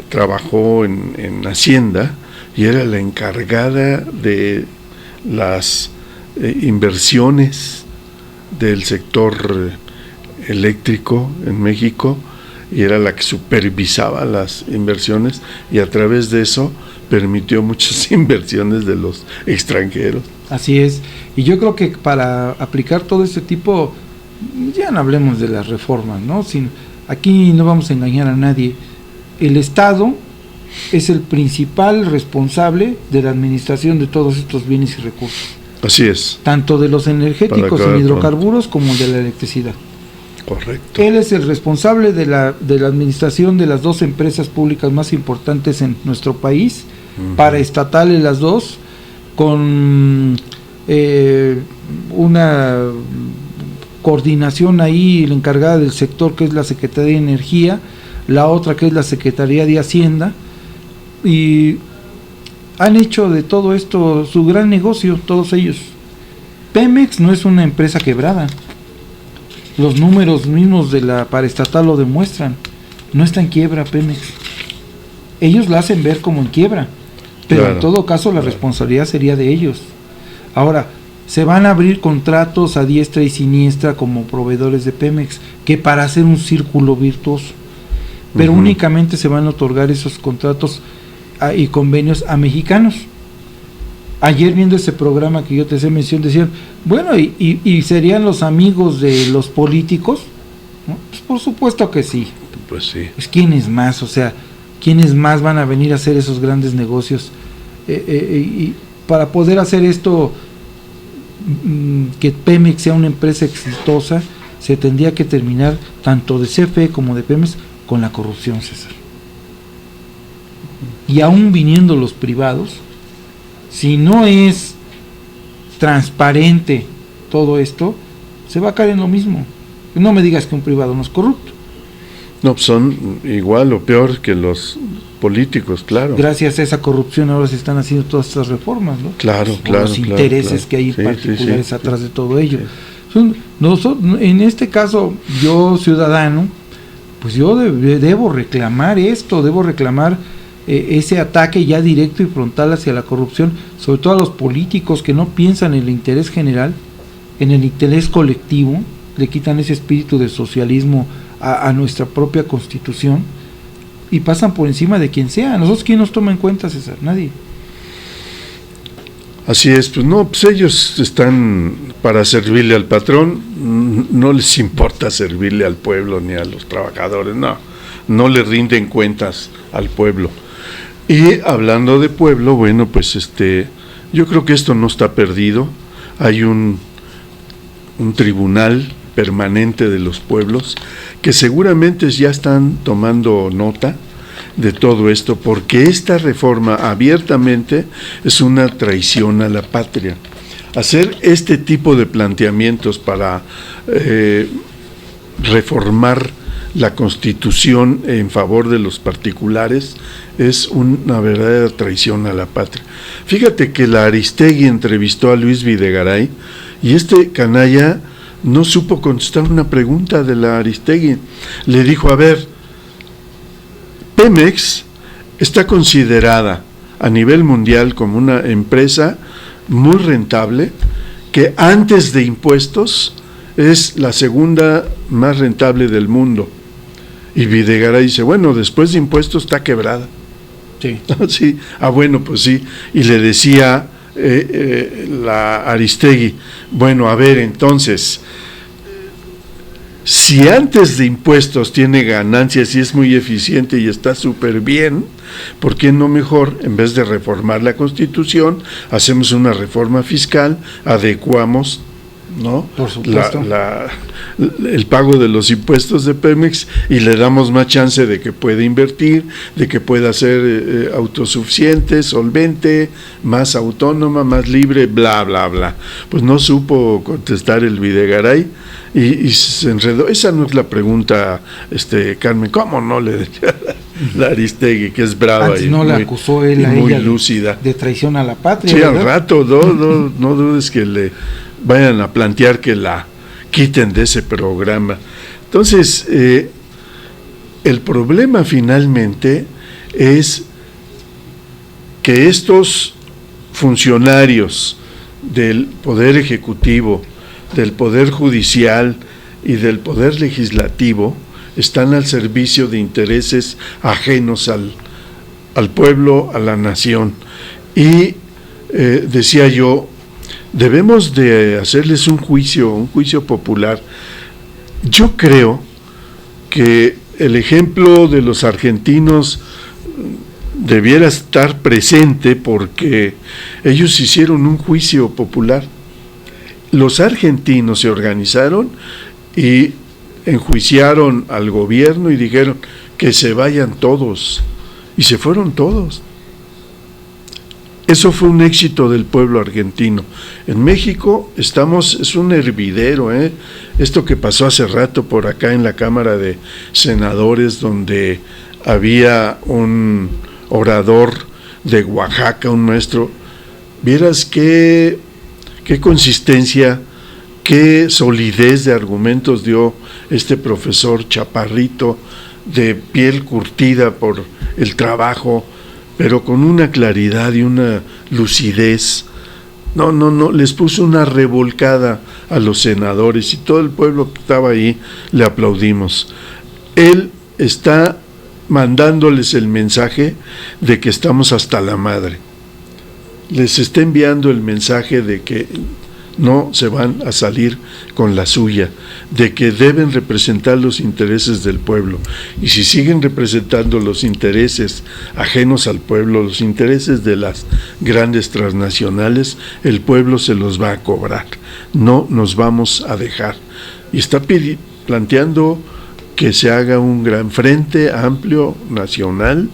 trabajó en Hacienda y era la encargada de las inversiones del sector eléctrico en México, y era la que supervisaba las inversiones, y a través de eso permitió muchas inversiones de los extranjeros. Así es, y yo creo que para aplicar todo este tipo, ya no hablemos de las reformas, ¿no? Aquí no vamos a engañar a nadie. El Estado es el principal responsable de la administración de todos estos bienes y recursos. Así es. Tanto de los energéticos en hidrocarburos como de la electricidad. Correcto. Él es el responsable de la administración de las dos empresas públicas más importantes en nuestro país, paraestatales las dos, con una coordinación ahí, la encargada del sector, que es la Secretaría de Energía, la otra que es la Secretaría de Hacienda, y han hecho de todo esto su gran negocio, todos ellos. Pemex no es una empresa quebrada. Los números mismos de la paraestatal lo demuestran. No está en quiebra Pemex. Ellos la hacen ver como en quiebra, pero en todo caso la responsabilidad sería de ellos. Ahora, se van a abrir contratos a diestra y siniestra como proveedores de Pemex, que para hacer un círculo virtuoso, pero únicamente se van a otorgar esos contratos y convenios a mexicanos. Ayer, viendo ese programa que yo te hacía mención, decían, bueno, ¿y serían los amigos de los políticos? ¿No? Pues por supuesto que sí. Pues sí. Pues ¿quiénes más? O sea, ¿quiénes más van a venir a hacer esos grandes negocios? Y para poder hacer esto, que Pemex sea una empresa exitosa, se tendría que terminar, tanto de CFE como de Pemex, con la corrupción, César. Y aún viniendo los privados, si no es transparente todo esto, se va a caer en lo mismo. No me digas que un privado no es corrupto. No, son igual o peor que los políticos, claro. Gracias a esa corrupción ahora se están haciendo todas estas reformas, ¿no? Claro, los intereses que hay particulares atrás de todo ello. Nosotros, en este caso, yo ciudadano, pues yo debo reclamar esto, debo reclamar ese ataque ya directo y frontal hacia la corrupción, sobre todo a los políticos que no piensan en el interés general, en el interés colectivo, le quitan ese espíritu de socialismo a nuestra propia Constitución y pasan por encima de quien sea. Nosotros, ¿quién nos toma en cuenta, César? Nadie. Así es, pues no, pues ellos están para servirle al patrón, no les importa servirle al pueblo ni a los trabajadores, no le rinden cuentas al pueblo. Y hablando de pueblo, bueno, pues yo creo que esto no está perdido. Hay un tribunal permanente de los pueblos que seguramente ya están tomando nota de todo esto, porque esta reforma abiertamente es una traición a la patria. Hacer este tipo de planteamientos para reformar la Constitución en favor de los particulares es una verdadera traición a la patria. Fíjate que la Aristegui entrevistó a Luis Videgaray y este canalla no supo contestar una pregunta de la Aristegui. Le dijo, a ver, Pemex está considerada a nivel mundial como una empresa muy rentable, que antes de impuestos es la segunda más rentable del mundo. Y Videgaray dice, bueno, después de impuestos está quebrada. Sí. Sí. Bueno, pues sí. Y le decía la Aristegui, bueno, a ver, entonces, si antes de impuestos tiene ganancias y es muy eficiente y está súper bien, ¿por qué no mejor, en vez de reformar la Constitución, hacemos una reforma fiscal, adecuamos ¿no? Por supuesto. El pago de los impuestos de Pemex, y le damos más chance de que pueda invertir, de que pueda ser autosuficiente, solvente, más autónoma, más libre, bla, bla, bla. Pues no supo contestar el Videgaray y se enredó. Esa no es la pregunta, Carmen, ¿cómo no le decía la Aristegui, que es brava? Antes no la acusó él a muy ella lúcida de traición a la patria? Sí, ¿verdad? al rato, no dudes que le vayan a plantear que la quiten de ese programa. Entonces, el problema finalmente es que estos funcionarios del Poder Ejecutivo, del Poder Judicial y del Poder Legislativo están al servicio de intereses ajenos al pueblo, a la nación. Y decía yo, debemos de hacerles un juicio popular. Yo creo que el ejemplo de los argentinos debiera estar presente porque ellos hicieron un juicio popular. Los argentinos se organizaron y enjuiciaron al gobierno y dijeron que se vayan todos, y se fueron todos. Eso fue un éxito del pueblo argentino. En México es un hervidero, esto que pasó hace rato por acá en la Cámara de Senadores, donde había un orador de Oaxaca, un maestro. Vieras qué consistencia, qué solidez de argumentos dio este profesor chaparrito, de piel curtida por el trabajo, pero con una claridad y una lucidez. No, les puso una revolcada a los senadores y todo el pueblo que estaba ahí le aplaudimos. Él está mandándoles el mensaje de que estamos hasta la madre. Les está enviando el mensaje de que no se van a salir con la suya, de que deben representar los intereses del pueblo. Y si siguen representando los intereses ajenos al pueblo, los intereses de las grandes transnacionales, el pueblo se los va a cobrar. No nos vamos a dejar. Y está planteando que se haga un gran frente amplio nacional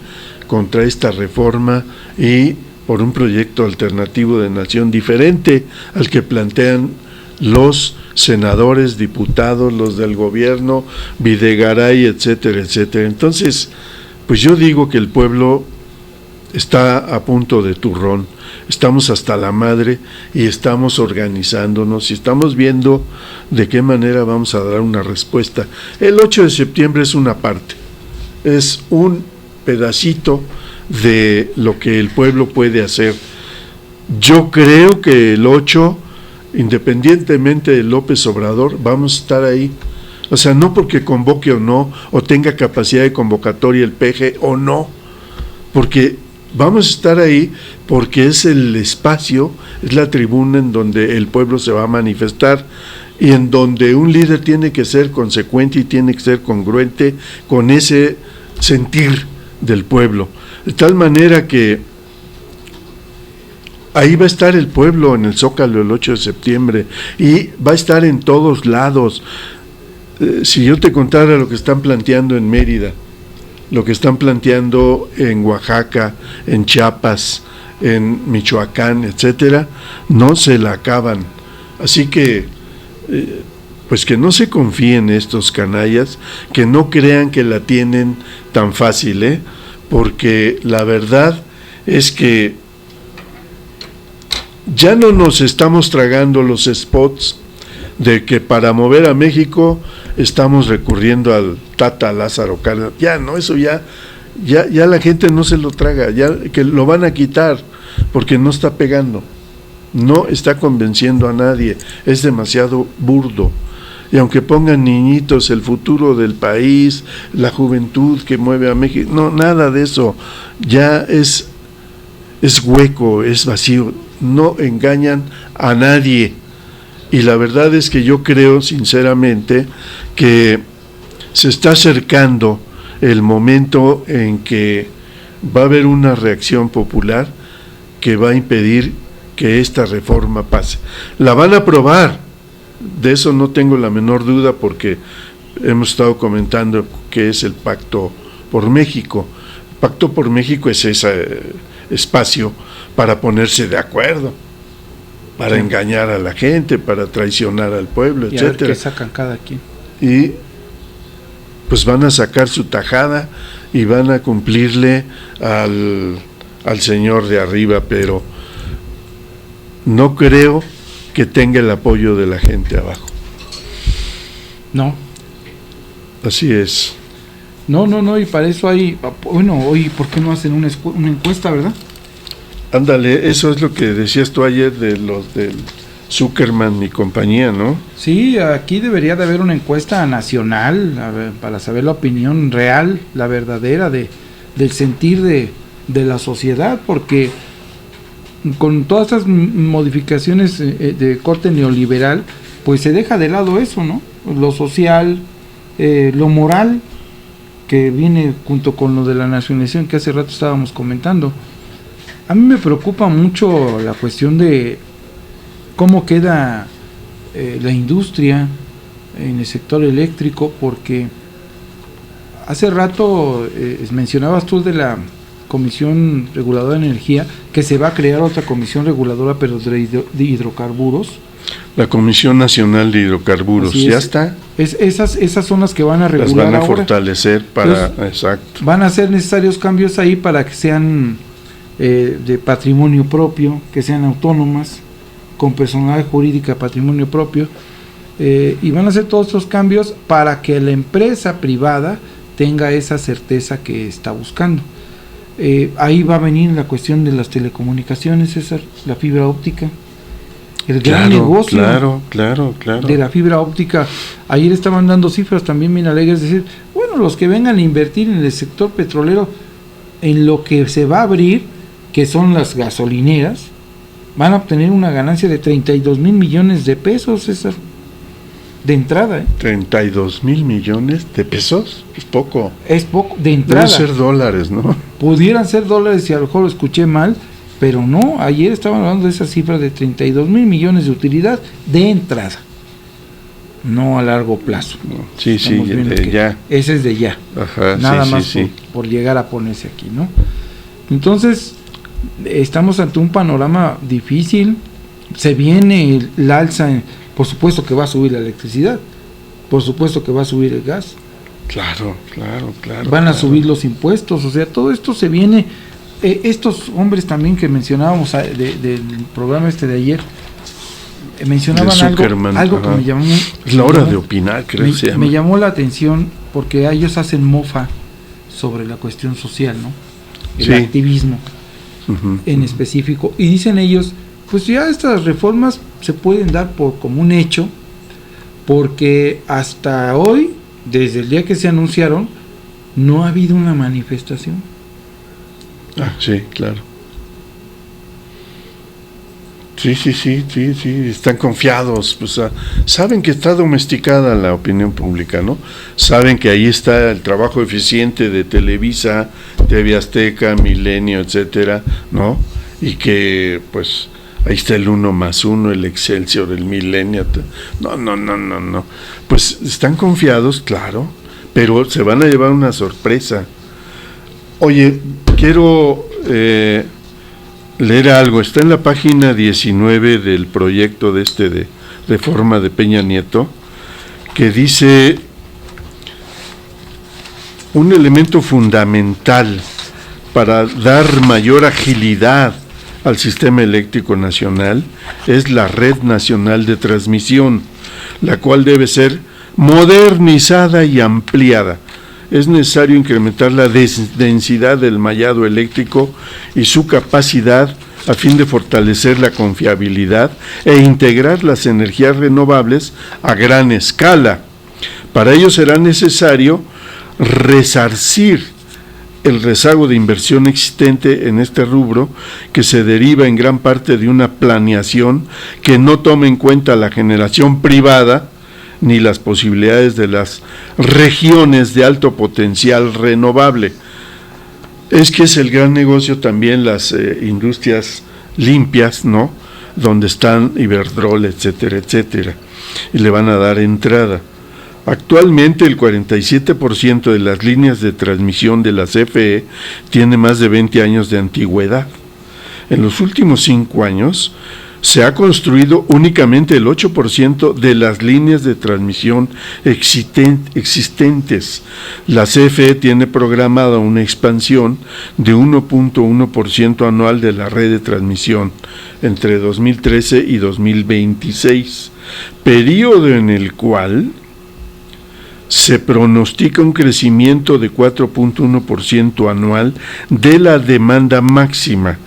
contra esta reforma y por un proyecto alternativo de nación diferente al que plantean los senadores, diputados, los del gobierno, Videgaray, etcétera, etcétera. Entonces, pues yo digo que el pueblo está a punto de turrón, estamos hasta la madre y estamos organizándonos y estamos viendo de qué manera vamos a dar una respuesta. El 8 de septiembre es una parte, es un pedacito de lo que el pueblo puede hacer. Yo creo que el 8, independientemente de López Obrador, vamos a estar ahí. O sea, no porque convoque o no, o tenga capacidad de convocatoria el PG o no, porque vamos a estar ahí porque es el espacio, es la tribuna en donde el pueblo se va a manifestar y en donde un líder tiene que ser consecuente y tiene que ser congruente con ese sentir del pueblo. De tal manera que ahí va a estar el pueblo en el Zócalo el 8 de septiembre y va a estar en todos lados. Si yo te contara lo que están planteando en Mérida, lo que están planteando en Oaxaca, en Chiapas, en Michoacán, etcétera, no se la acaban. Así que, pues que no se confíen estos canallas, que no crean que la tienen tan fácil, porque la verdad es que ya no nos estamos tragando los spots de que para mover a México estamos recurriendo al Tata Lázaro Cárdenas. Ya no, eso ya la gente no se lo traga, ya que lo van a quitar porque no está pegando, no está convenciendo a nadie, es demasiado burdo. Y aunque pongan niñitos, el futuro del país, la juventud que mueve a México, no, nada de eso, ya es hueco, es vacío, no engañan a nadie. Y la verdad es que yo creo sinceramente que se está acercando el momento en que va a haber una reacción popular que va a impedir que esta reforma pase. La van a aprobar, De eso no tengo la menor duda, porque hemos estado comentando que es el Pacto por México. El Pacto por México es ese espacio para ponerse de acuerdo, para engañar a la gente, para traicionar al pueblo, y etcétera. a ver qué sacan cada quien. Y pues van a sacar su tajada y van a cumplirle al señor de arriba, pero no creo que tenga el apoyo de la gente abajo. No. Así es. No, y para eso hay, bueno, hoy, ¿por qué no hacen una encuesta, verdad? Ándale, eso es lo que decías tú ayer de los del Zuckerman y compañía, ¿no? Sí, aquí debería de haber una encuesta nacional, a ver, para saber la opinión real, la verdadera del sentir de la sociedad, porque con todas estas modificaciones de corte neoliberal, pues se deja de lado eso, ¿no? Lo social, lo moral, que viene junto con lo de la nacionalización que hace rato estábamos comentando. A mí me preocupa mucho la cuestión de cómo queda la industria en el sector eléctrico, porque hace rato mencionabas tú de la Comisión Reguladora de Energía, que se va a crear otra comisión reguladora, pero de hidrocarburos. La Comisión Nacional de Hidrocarburos, ¿ya está? Esas son las que van a regular ahora. Las van a fortalecer para... Entonces, exacto. van a ser necesarios cambios ahí para que sean de patrimonio propio, que sean autónomas, con personalidad jurídica, patrimonio propio, y van a hacer todos estos cambios para que la empresa privada tenga esa certeza que está buscando. Ahí va a venir la cuestión de las telecomunicaciones, César, la fibra óptica, el gran negocio claro. de la fibra óptica. Ayer estaban dando cifras también bien alegres, es decir, bueno, los que vengan a invertir en el sector petrolero, en lo que se va a abrir, que son las gasolineras, van a obtener una ganancia de 32,000 millones de pesos, César, de entrada. 32,000 millones de pesos, es poco. Es poco, de entrada. Deben ser dólares, ¿no? Pudieran ser dólares, si a lo mejor lo escuché mal, pero no, ayer estaban hablando de esa cifra de 32,000 millones de utilidad de entrada, no a largo plazo. Sí, de ya. Ese es de ya. Ajá, nada sí, más sí. Por llegar a ponerse aquí, ¿no? Entonces, estamos ante un panorama difícil, se viene el alza, por supuesto que va a subir la electricidad, por supuesto que va a subir el gas. Claro. Van a subir los impuestos, o sea, todo esto se viene. Estos hombres también que mencionábamos del programa de ayer, mencionaban algo que me llamó. Es la hora de opinar, creo que se llama. Me llamó la atención porque ellos hacen mofa sobre la cuestión social, ¿no? El activismo en específico. Y dicen ellos, pues ya estas reformas se pueden dar como un hecho, porque hasta hoy, desde el día que se anunciaron, no ha habido una manifestación. Sí, claro. Sí, están confiados, pues, saben que está domesticada la opinión pública, ¿no? Saben que ahí está el trabajo eficiente de Televisa, TV Azteca, Milenio, etcétera, ¿no? Y que, pues, ahí está el 1+1, el Excelsior, el Milenio. No. Pues están confiados, claro, pero se van a llevar una sorpresa. Oye, quiero leer algo. Está en la página 19 del proyecto de reforma de Peña Nieto, que dice: un elemento fundamental para dar mayor agilidad al sistema eléctrico nacional es la red nacional de transmisión, la cual debe ser modernizada y ampliada. Es necesario incrementar la densidad del mallado eléctrico y su capacidad a fin de fortalecer la confiabilidad e integrar las energías renovables a gran escala. Para ello será necesario resarcir el rezago de inversión existente en este rubro, que se deriva en gran parte de una planeación que no toma en cuenta la generación privada ni las posibilidades de las regiones de alto potencial renovable. Es que es el gran negocio también las industrias limpias, ¿no? Donde están Iberdrola, etcétera. y le van a dar entrada. Actualmente el 47% de las líneas de transmisión de la CFE tiene más de 20 años de antigüedad. En los últimos 5 años se ha construido únicamente el 8% de las líneas de transmisión existentes. La CFE tiene programada una expansión de 1.1% anual de la red de transmisión entre 2013 y 2026, periodo en el cual se pronostica un crecimiento de 4.1% anual de la demanda máxima.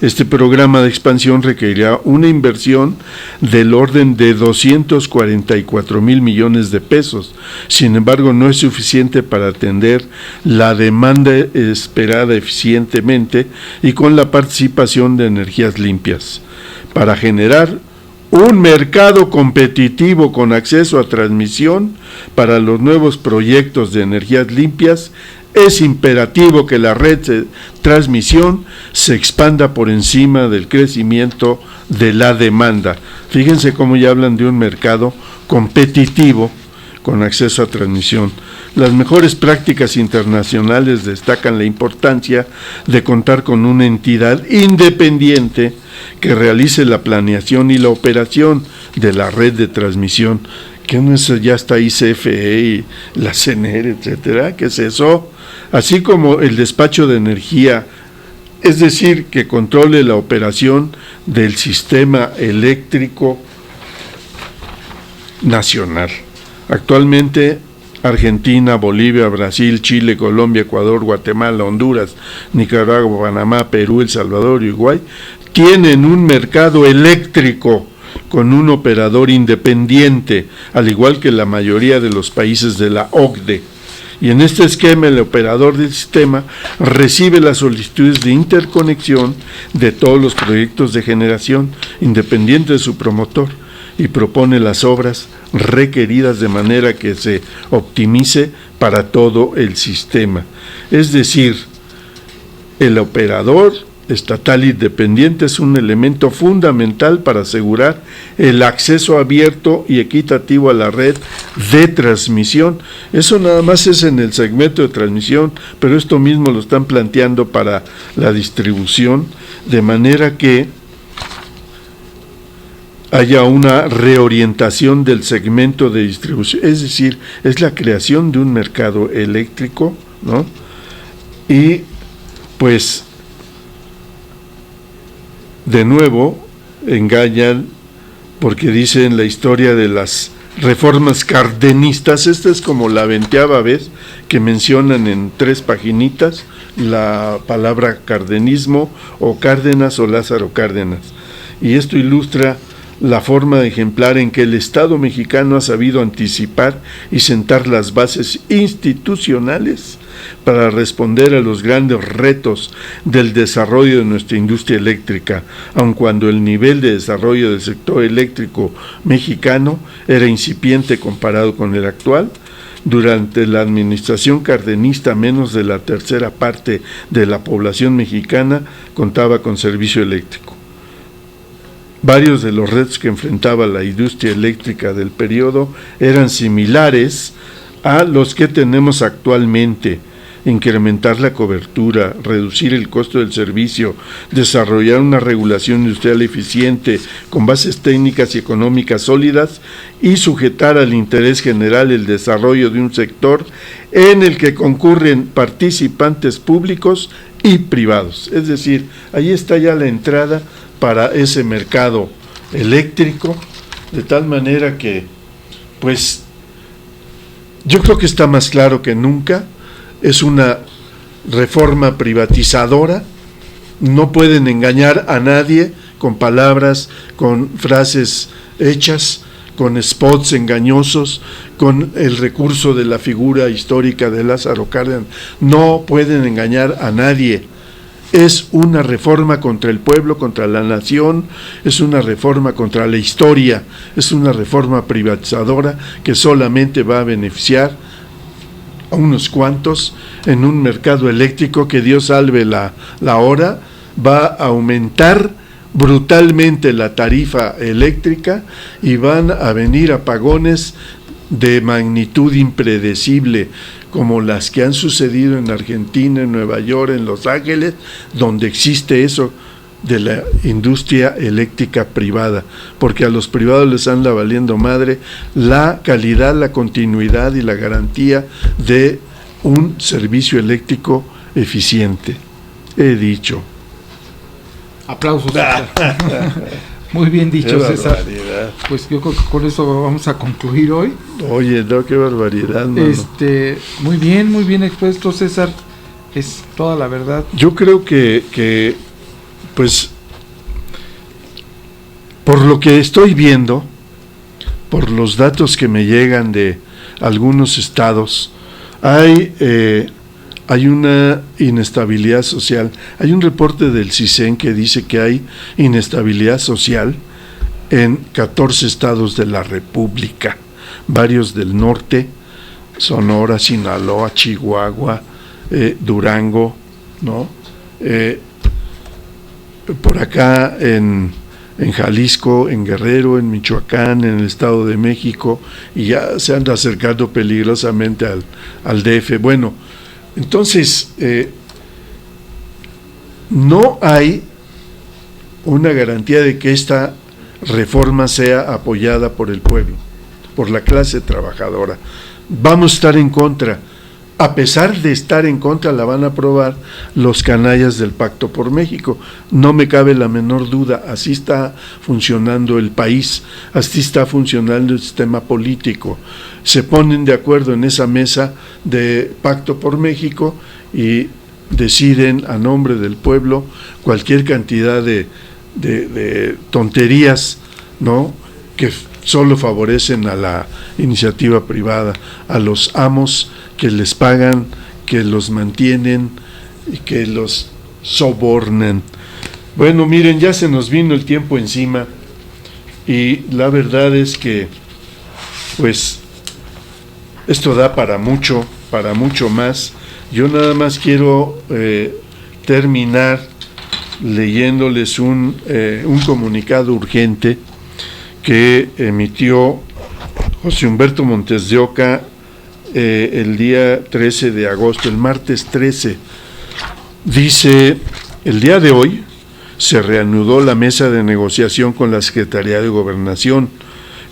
Este programa de expansión requerirá una inversión del orden de 244,000 millones de pesos. Sin embargo, no es suficiente para atender la demanda esperada eficientemente y con la participación de energías limpias. Para generar un mercado competitivo con acceso a transmisión para los nuevos proyectos de energías limpias, es imperativo que la red de transmisión se expanda por encima del crecimiento de la demanda. Fíjense cómo ya hablan de un mercado competitivo con acceso a transmisión. Las mejores prácticas internacionales destacan la importancia de contar con una entidad independiente que realice la planeación y la operación de la red de transmisión. ¿Qué no es? Ya está ahí CFE y la CNR, etcétera. ¿Qué es eso? Así como el despacho de energía, es decir, que controle la operación del sistema eléctrico nacional. Actualmente, Argentina, Bolivia, Brasil, Chile, Colombia, Ecuador, Guatemala, Honduras, Nicaragua, Panamá, Perú, El Salvador y Uruguay tienen un mercado eléctrico con un operador independiente, al igual que la mayoría de los países de la OCDE. Y en este esquema, el operador del sistema recibe las solicitudes de interconexión de todos los proyectos de generación, independiente de su promotor, y propone las obras requeridas de manera que se optimice para todo el sistema. Es decir, el operador estatal independiente es un elemento fundamental para asegurar el acceso abierto y equitativo a la red de transmisión. Eso nada más es en el segmento de transmisión, pero esto mismo lo están planteando para la distribución, de manera que haya una reorientación del segmento de distribución, es decir, es la creación de un mercado eléctrico, ¿no? Y pues de nuevo engañan porque dicen la historia de las reformas cardenistas. Esta es como la 20ª vez que mencionan en 3 paginitas la palabra cardenismo o Cárdenas o Lázaro Cárdenas, y esto ilustra la forma ejemplar en que el Estado mexicano ha sabido anticipar y sentar las bases institucionales para responder a los grandes retos del desarrollo de nuestra industria eléctrica, aun cuando el nivel de desarrollo del sector eléctrico mexicano era incipiente comparado con el actual. Durante la administración cardenista, menos de la tercera parte de la población mexicana contaba con servicio eléctrico. Varios de los retos que enfrentaba la industria eléctrica del periodo eran similares a los que tenemos actualmente: incrementar la cobertura, reducir el costo del servicio, desarrollar una regulación industrial eficiente con bases técnicas y económicas sólidas y sujetar al interés general el desarrollo de un sector en el que concurren participantes públicos y privados. Es decir, ahí está ya la entrada para ese mercado eléctrico, de tal manera que, pues, yo creo que está más claro que nunca. Es una reforma privatizadora. No pueden engañar a nadie con palabras, con frases hechas, con spots engañosos, con el recurso de la figura histórica de Lázaro Cárdenas. No pueden engañar a nadie. Es una reforma contra el pueblo, contra la nación, es una reforma contra la historia, es una reforma privatizadora que solamente va a beneficiar a unos cuantos en un mercado eléctrico que, Dios salve la hora, va a aumentar brutalmente la tarifa eléctrica y van a venir apagones de magnitud impredecible, como las que han sucedido en Argentina, en Nueva York, en Los Ángeles, donde existe eso de la industria eléctrica privada, porque a los privados les anda valiendo madre la calidad, la continuidad y la garantía de un servicio eléctrico eficiente. He dicho. Aplausos. Muy bien dicho, Qué César. barbaridad. Pues yo creo que con eso vamos a concluir hoy. Oye, no, qué barbaridad, mano. Muy bien expuesto, César. Es toda la verdad. Yo creo que pues, por lo que estoy viendo, por los datos que me llegan de algunos estados, hay una inestabilidad social. Hay un reporte del CISEN que dice que hay inestabilidad social en 14 estados de la República, varios del norte, Sonora, Sinaloa, Chihuahua, Durango, ¿no? Por acá en Jalisco, en Guerrero, en Michoacán, en el Estado de México, y ya se anda acercando peligrosamente al DF. Bueno, entonces, no hay una garantía de que esta reforma sea apoyada por el pueblo, por la clase trabajadora. Vamos a estar en contra. A pesar de estar en contra, la van a aprobar los canallas del Pacto por México. No me cabe la menor duda. Así está funcionando el país, así está funcionando el sistema político. Se ponen de acuerdo en esa mesa de Pacto por México y deciden a nombre del pueblo cualquier cantidad de tonterías, ¿no?, que solo favorecen a la iniciativa privada, a los amos que les pagan, que los mantienen y que los sobornan. Bueno, miren, ya se nos vino el tiempo encima y la verdad es que, pues, esto da para mucho más. Yo nada más quiero terminar leyéndoles un comunicado urgente que emitió José Humberto Montes de Oca el día 13 de agosto, el martes 13. Dice: el día de hoy se reanudó la mesa de negociación con la Secretaría de Gobernación,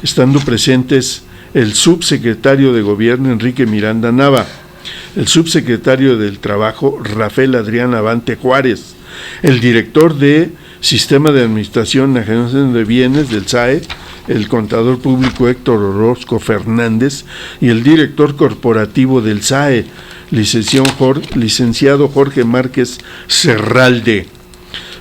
estando presentes el subsecretario de Gobierno Enrique Miranda Nava, el subsecretario del Trabajo Rafael Adrián Avante Juárez, el director de Sistema de Administración y Agencia de Bienes del SAE, el contador público Héctor Orozco Fernández, y el director corporativo del SAE, licenciado Jorge Márquez Serralde.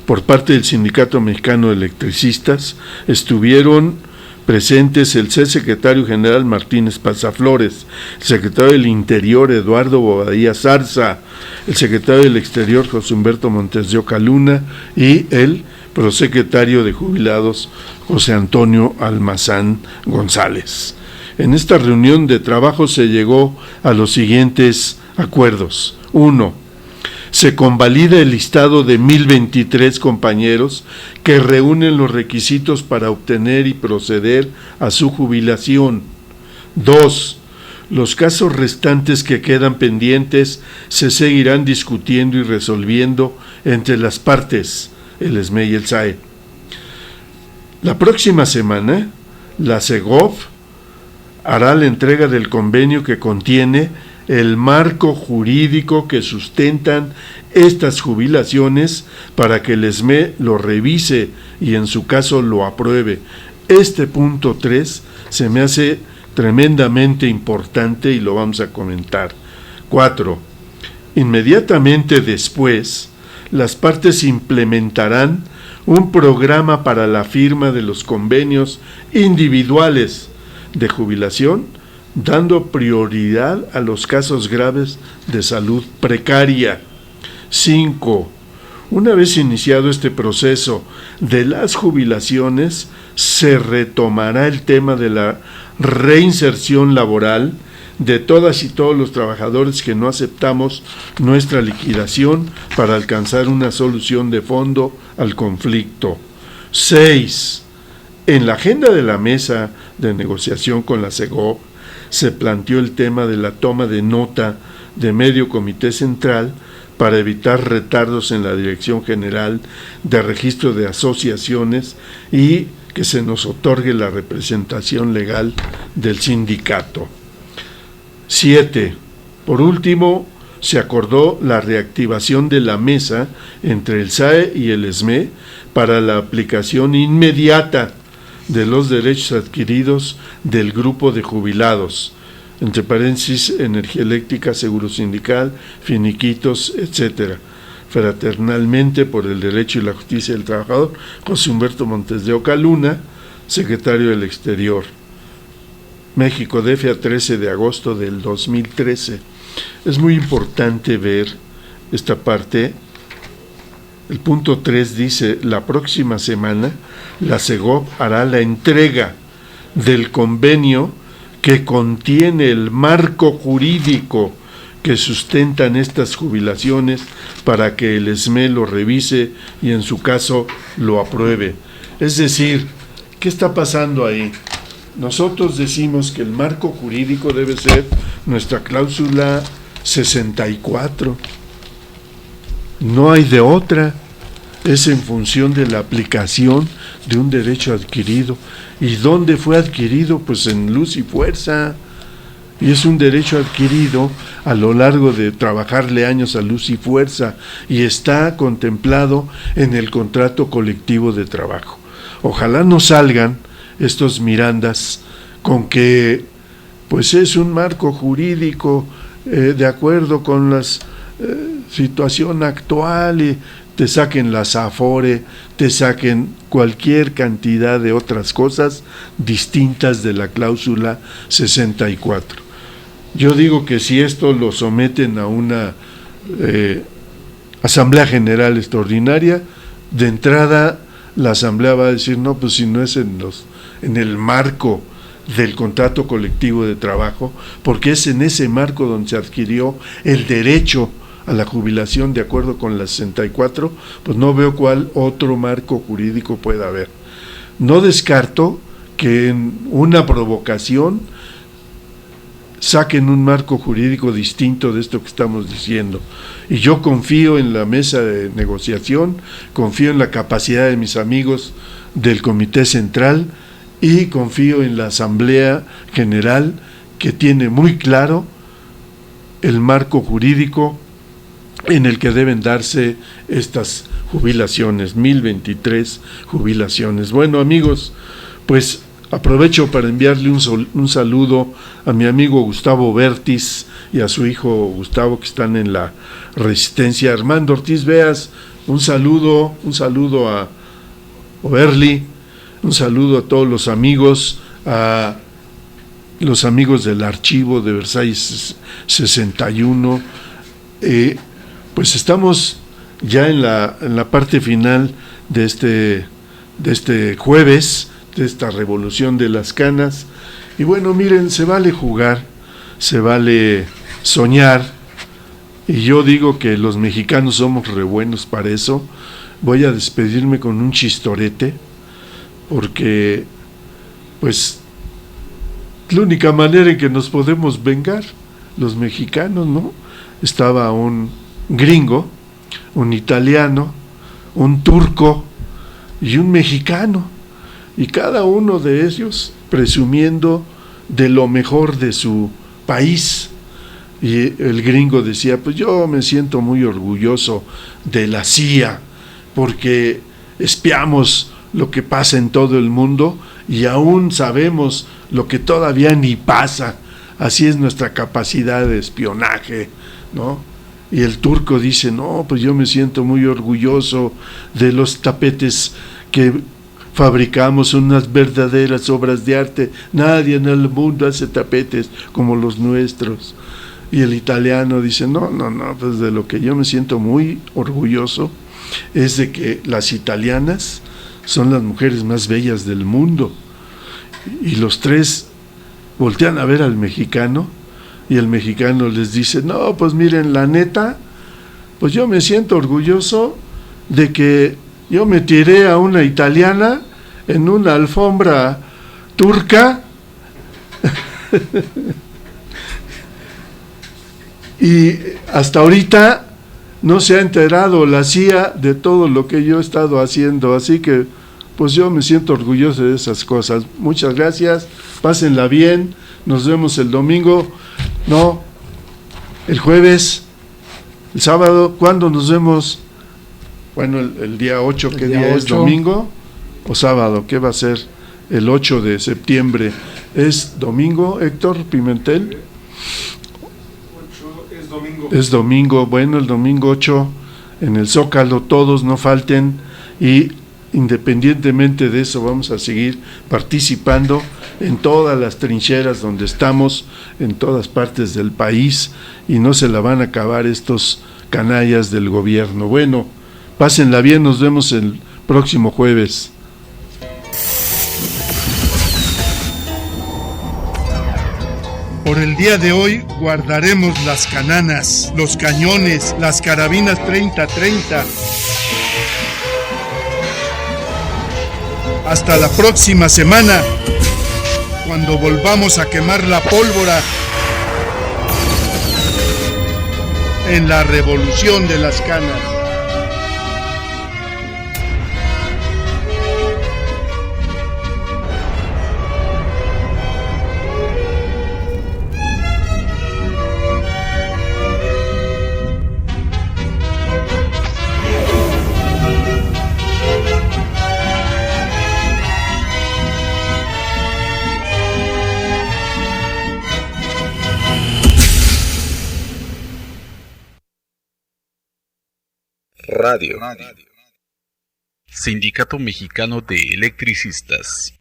Por parte del Sindicato Mexicano de Electricistas estuvieron presentes el secretario general Martínez Pazaflores, el secretario del Interior Eduardo Bobadilla Zarza, el secretario del Exterior José Humberto Montes de Oca Luna y el prosecretario de Jubilados José Antonio Almazán González. En esta reunión de trabajo se llegó a los siguientes acuerdos. 1. Se convalida el listado de 1,023 compañeros que reúnen los requisitos para obtener y proceder a su jubilación. 2. Los casos restantes que quedan pendientes se seguirán discutiendo y resolviendo entre las partes, el SME y el SAE. La próxima semana, la SEGOV hará la entrega del convenio que contiene el marco jurídico que sustentan estas jubilaciones para que el SME lo revise y en su caso lo apruebe. Este punto 3 se me hace tremendamente importante y lo vamos a comentar. 4. Inmediatamente después, las partes implementarán un programa para la firma de los convenios individuales de jubilación, dando prioridad a los casos graves de salud precaria. 5. Una vez iniciado este proceso de las jubilaciones, se retomará el tema de la reinserción laboral de todas y todos los trabajadores que no aceptamos nuestra liquidación para alcanzar una solución de fondo al conflicto. 6. En la agenda de la mesa de negociación con la SEGOV se planteó el tema de la toma de nota de medio comité central para evitar retardos en la Dirección General de Registro de Asociaciones y que se nos otorgue la representación legal del sindicato. 7. Por último, se acordó la reactivación de la mesa entre el SAE y el SME para la aplicación inmediata de los derechos adquiridos del grupo de jubilados, entre paréntesis, energía eléctrica, seguro sindical, finiquitos, etc. Fraternalmente por el derecho y la justicia del trabajador, José Humberto Montes de Oca Luna, secretario del Exterior. México, DF, a 13 de agosto del 2013. Es muy importante ver esta parte. El punto 3 dice: la próxima semana la SEGOV hará la entrega del convenio que contiene el marco jurídico que sustentan estas jubilaciones para que el SME lo revise y en su caso lo apruebe. Es decir, ¿qué está pasando ahí? Nosotros decimos que el marco jurídico debe ser nuestra cláusula 64. No hay de otra. Es en función de la aplicación de un derecho adquirido. ¿Y dónde fue adquirido? Pues en luz y fuerza. Y es un derecho adquirido a lo largo de trabajarle años a luz y fuerza. Y está contemplado en el contrato colectivo de trabajo. Ojalá no salgan estos mirandas con que pues es un marco jurídico de acuerdo con la situación actual y te saquen las Afore, te saquen cualquier cantidad de otras cosas distintas de la cláusula 64. Yo digo que si esto lo someten a una Asamblea General Extraordinaria, de entrada la Asamblea va a decir, no, pues si no es en el marco del contrato colectivo de trabajo, porque es en ese marco donde se adquirió el derecho a la jubilación de acuerdo con la 64, pues no veo cuál otro marco jurídico pueda haber. No descarto que en una provocación saquen un marco jurídico distinto de esto que estamos diciendo. Y yo confío en la mesa de negociación, confío en la capacidad de mis amigos del Comité Central y confío en la Asamblea General, que tiene muy claro el marco jurídico en el que deben darse estas jubilaciones, 1023 jubilaciones. Bueno, amigos, pues aprovecho para enviarle un saludo a mi amigo Gustavo Bertis y a su hijo Gustavo, que están en la Resistencia. Armando Ortiz Beas, un saludo a Oberli, un saludo a todos los amigos, a los amigos del archivo de Versalles 61. Pues estamos ya en la parte final de este jueves, de esta revolución de las canas. Y bueno, miren, se vale jugar, se vale soñar, y yo digo que los mexicanos somos re buenos para eso. Voy a despedirme con un chistorete, porque pues la única manera en que nos podemos vengar los mexicanos, ¿no? Estaba un gringo, un italiano, un turco y un mexicano, y cada uno de ellos presumiendo de lo mejor de su país. Y el gringo decía, pues yo me siento muy orgulloso de la CIA, porque espiamos lo que pasa en todo el mundo y aún sabemos lo que todavía ni pasa. Así es nuestra capacidad de espionaje, ¿no? Y el turco dice, no, pues yo me siento muy orgulloso de los tapetes que fabricamos, unas verdaderas obras de arte. Nadie en el mundo hace tapetes como los nuestros. Y el italiano dice, no, pues de lo que yo me siento muy orgulloso es de que las italianas son las mujeres más bellas del mundo. Y los tres voltean a ver al mexicano, y el mexicano les dice, no, pues miren, la neta, pues yo me siento orgulloso de que Yo me tiré a una italiana en una alfombra turca y hasta ahorita no se ha enterado la CIA de todo lo que yo he estado haciendo, así que pues yo me siento orgulloso de esas cosas. Muchas gracias, pásenla bien, nos vemos el domingo, no, el jueves, el sábado. ¿Cuándo nos vemos? Bueno, el día 8, ¿qué día es? ¿Domingo o sábado? ¿Qué va a ser el 8 de septiembre? ¿Es domingo, Héctor Pimentel? Es domingo. Es domingo, bueno, el domingo 8 en el Zócalo, todos no falten, y independientemente de eso vamos a seguir participando en todas las trincheras donde estamos, en todas partes del país, y no se la van a acabar estos canallas del gobierno. Bueno, pásenla bien, nos vemos el próximo jueves. Por el día de hoy guardaremos las cananas, los cañones, las carabinas 30-30. Hasta la próxima semana, cuando volvamos a quemar la pólvora en la revolución de las canas. Radio. Sindicato Mexicano de Electricistas.